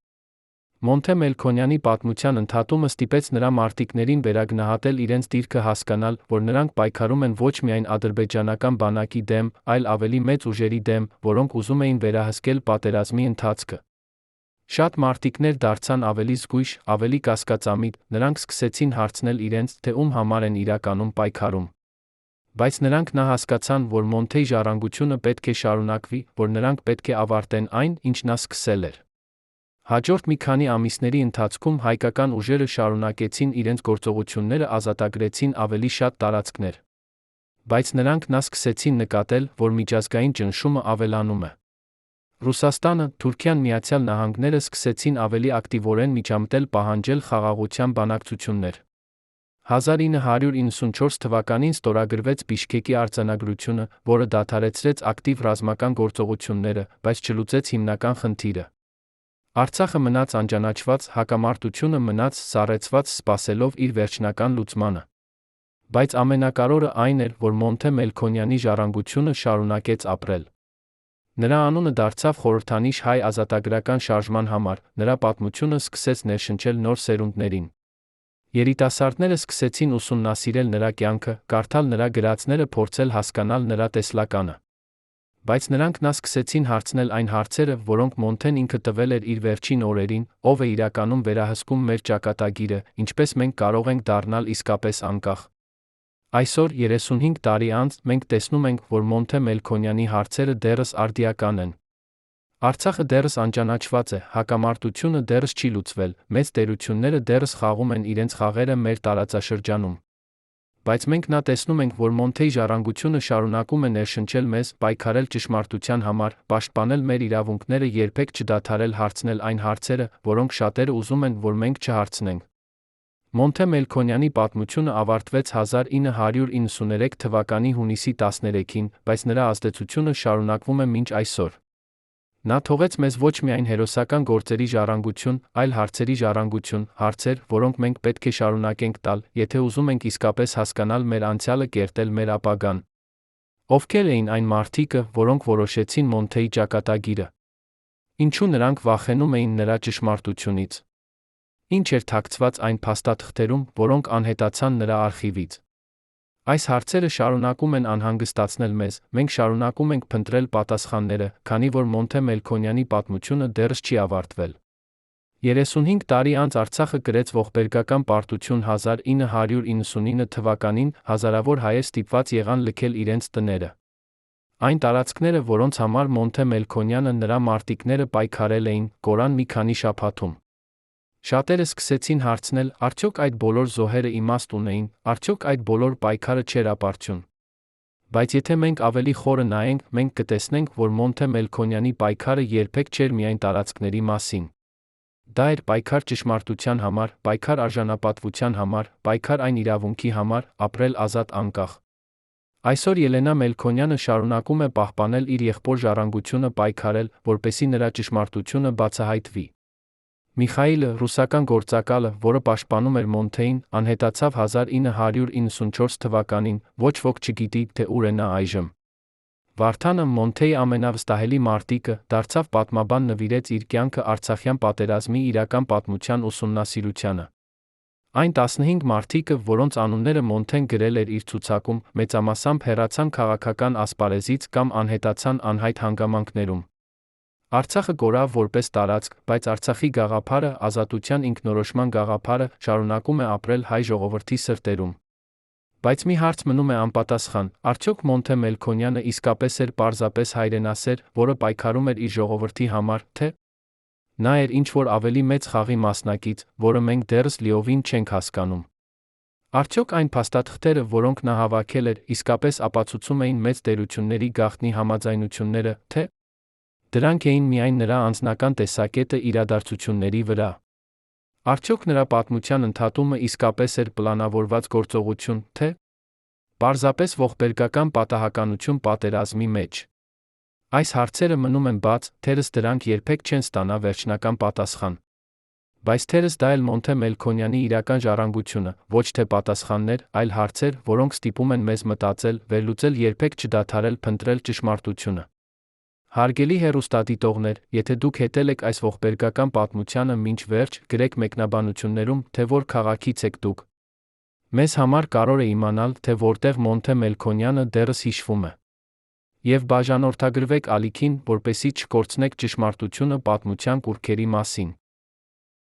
Մոնթե Մելքոնյանի պատմության ընդհատումը ստիպեց նրա մարտիկներին վերագնահատել իրենց դիրքը, հասկանալ, որ նրանք պայքարում են ոչ միայն ադրբեջանական բանակի դեմ, այլ ավելի մեծ ուժերի դեմ, որոնք ուզում էին վերահսկել պատերազմի ընթացքը։ Շատ մարտիկներ դարձան ավելի զգույշ, ավելի կասկածամիտ, նրանք սկսեցին հարցնել իրենց, թե ում համար են իրականում պայքարում։ Բայց նրանք հասկացան, որ Մոնթեի ժառանգությունը պետք է շարունակվի, որ նրանք պետք է ավարտեն այն, ինչ նա սկսել էր։ Հաջորդ մի քանի ամիսների ընթացքում հայկական ուժերը շարունակեցին իրենց գործողությունները, ազատագրեցին ավելի շատ տարածքներ։ Բայց նրանք սկսեցին նկատել, որ միջազգային ճնշումը ավելանում է։ Ռուսաստանը, Թուրքիան, Միացյալ Նահանգները սկսեցին ավելի ակտիվորեն միջամտել, պահանջել խաղաղության բանակցություններ։ 1994 թվականին ստորագրվեց Բիշկեկի արձանագրությունը, որը դադարեցրեց ակտիվ ռազմական գործողությունները, բայց չլուծեց հիմնական խնդիրը։ Արցախը մնաց անճանաչված, հակամարտությունը մնաց սառեցված սպասելով իր վերջնական լուծմանը։ Բայց ամենակարևորը այն էր, որ Մոնթե Մելքոնյանի ժառանգությունը շարունակեց ապրել։ Նրա անունը դարձավ խորհրդանիշ հայ ազատագրական շարժման համար, նրա պատմությունը սկսեց ներշնչել նոր սերունդներին։ Երիտասարդները սկսեցին ուսումնասիրել նրա կյանքը, կարդալ նրա գրածները, փորձել հասկանալ նրա տեսլականը։ Բայց նրանք նա սկսեցին հարցնել այն հարցերը, որոնք Մոնթեն ինքը տվել էր իր վերջին օրերին, ով է իրականում վերահսկում մեր ճակատագիրը, ինչպես մենք կարող ենք դառնալ իսկապես անկախ։ Այսօր, 35 տարի անց, մենք տեսնում ենք, որ Մոնթե Մելքոնյանի հարցերը դեռս արդիական են։ Արցախը դեռս անճանաչված է, հակամարտությունը դեռս չի լուծվել, մեծ տերությունները դեռս խաղում են իրենց խաղերը մեր տարածաշրջանում։ Բայց մենք նա տեսնում ենք, որ Մոնթեի ժառանգությունը շարունակում է ներշնչել մեզ, պայքարել ճշմարտության համար, պաշտպանել մեր իրավունքները, երբեք չդադարել հարցնել այն հարցերը, որոնք շատերը ուզում են, որ մենք չհարցնենք։ Մոնթե Մելքոնյանի պատմությունը ավարտվեց 1993 թվականի հունիսի 13-ին, բայց նրա ազդեցությունը շարունակվում է մինչ այսօր։ Նա թողեց մեզ ոչ միայն հերոսական գործերի ժառանգություն, այլ հարցերի ժառանգություն, հարցեր, որոնք մենք պետք է շարունակենք տալ, եթե ուզում ենք իսկապես հասկանալ մեր անցյալը, կերտել մեր ապագան։ Ովքեր էին այն մարդիկը, որոնք որոշեցին Մոնթեի ճակատագիրը։ Ինչու նրանք վախենում էին նրա ճշմարտությունից։ Ինչ էր թաքցված այն փաստաթղթերում, որոնք անհետացան նրա արխիվից։ Այս հարցերը շարունակում են անհանգստացնել մեզ, մենք շարունակում ենք փնտրել պատասխանները, քանի որ Մոնթե Մելքոնյանի պատմությունը դեռս չի ավարտվել։ 35 տարի անց Արցախը կրեց ողբերգական պարտություն 1999 թվականին, հազարավոր հայեր ստիպված եղան լքել իրենց տները։ Այն տարածքները, որոնց համար Մոնթե Մելքոնյանը նրա մարտիկները պայքարել էին, կորան մի քանի շաբաթում։ Շատերը սկսեցին հարցնել, արդյոք այդ բոլոր զոհերը իմաստ ունեին, արդյոք այդ բոլոր պայքարը չէր ապարդյուն։ Բայց եթե մենք ավելի խորը նայենք, մենք կտեսնենք, որ Մոնթե Մելքոնյանի պայքարը երբեք չէր միայն տարածքների մասին։ Դա էր պայքար ճշմարտության համար, պայքար արժանապատվության համար, պայքար այն իրավունքի համար, ապրել ազատ անկախ։ Այսօր Ելենա Մելքոնյանը շարունակում է պահպանել իր եղբոր ժառանգությունը, պայքարել, որպեսզի նրա ճշմարտությունը բացահայտվի։ Միխայիլը, ռուսական գործակալը, որը պաշտպանում էր Մոնթեին, անհետացավ 1994 թվականին, ոչ ոք չգիտի, թե ուր է նա այժմ։ Վարդանը, Մոնթեի ամենավստահելի մարտիկը, դարձավ պատմաբան, նվիրեց իր կյանքը Արցախյան պատերազմի իրական պատմության ուսումնասիրությանը։ Այն 15 մարդիկը, որոնց անունները Մոնթեն գրել էր իր ցուցակում, մեծամասամբ հեռացան քաղաքական ասպարեզից կամ անհետացան անհայտ հանգամանքներում։ Արցախը կորավ որպես տարածք, բայց Արցախի գաղափարը, ազատության ինքնորոշման գաղափարը, շարունակում է ապրել հայ ժողովրդի սրտերում։ Բայց մի հարց մնում է անպատասխան, արդյոք Մոնթե Մելքոնյանը իսկապես էր պարզապես հայրենասեր, որը պայքարում էր իր ժողովրդի համար, թե նա էր ինչ-որ ավելի մեծ խաղի մասնակից, որը մենք դեռս լիովին չենք հասկանում։ Արդյոք այն փաստաթղթերը, որոնք նա հավաքել էր, իսկապես ապացուցում էին մեծ տերությունների գաղտնի համաձայնությունները, թե դրանք էին միայն նրա անձնական տեսակետը իրադարձությունների վրա։ Արդյոք նրա պատմության ընդհատումը իսկապես էր պլանավորված գործողություն, թե պարզապես ողբերգական պատահականություն պատերազմի մեջ։ Այս հարցերը մնում են բաց, թերս դրանք երբեք չեն ստանա վերջնական պատասխան։ Բայց թերս դա էլ Մոնթե Մելքոնյանի իրական ժառանգությունը, ոչ թե պատասխաններ, այլ հարցեր, որոնք ստիպում են մեզ մտածել, վերլուծել, երբեք չդադարել փնտրել ճշմարտությունը։ Հարգելի հեռուստադիտողներ, եթե դուք հետել եք այս ողբերգական պատմությանը մինչ վերջ, գրեք մեկնաբանություններում, թե որ քաղաքից եք դուք։ Մեզ համար կարևոր է իմանալ, թե որտեղ Մոնթե Մելքոնյանը դեռս հիշվում է։ Եվ բաժանորդագրվեք ալիքին, որպեսզի չկորցնեք ճշմարտությունը պատմության կուռքերի մասին։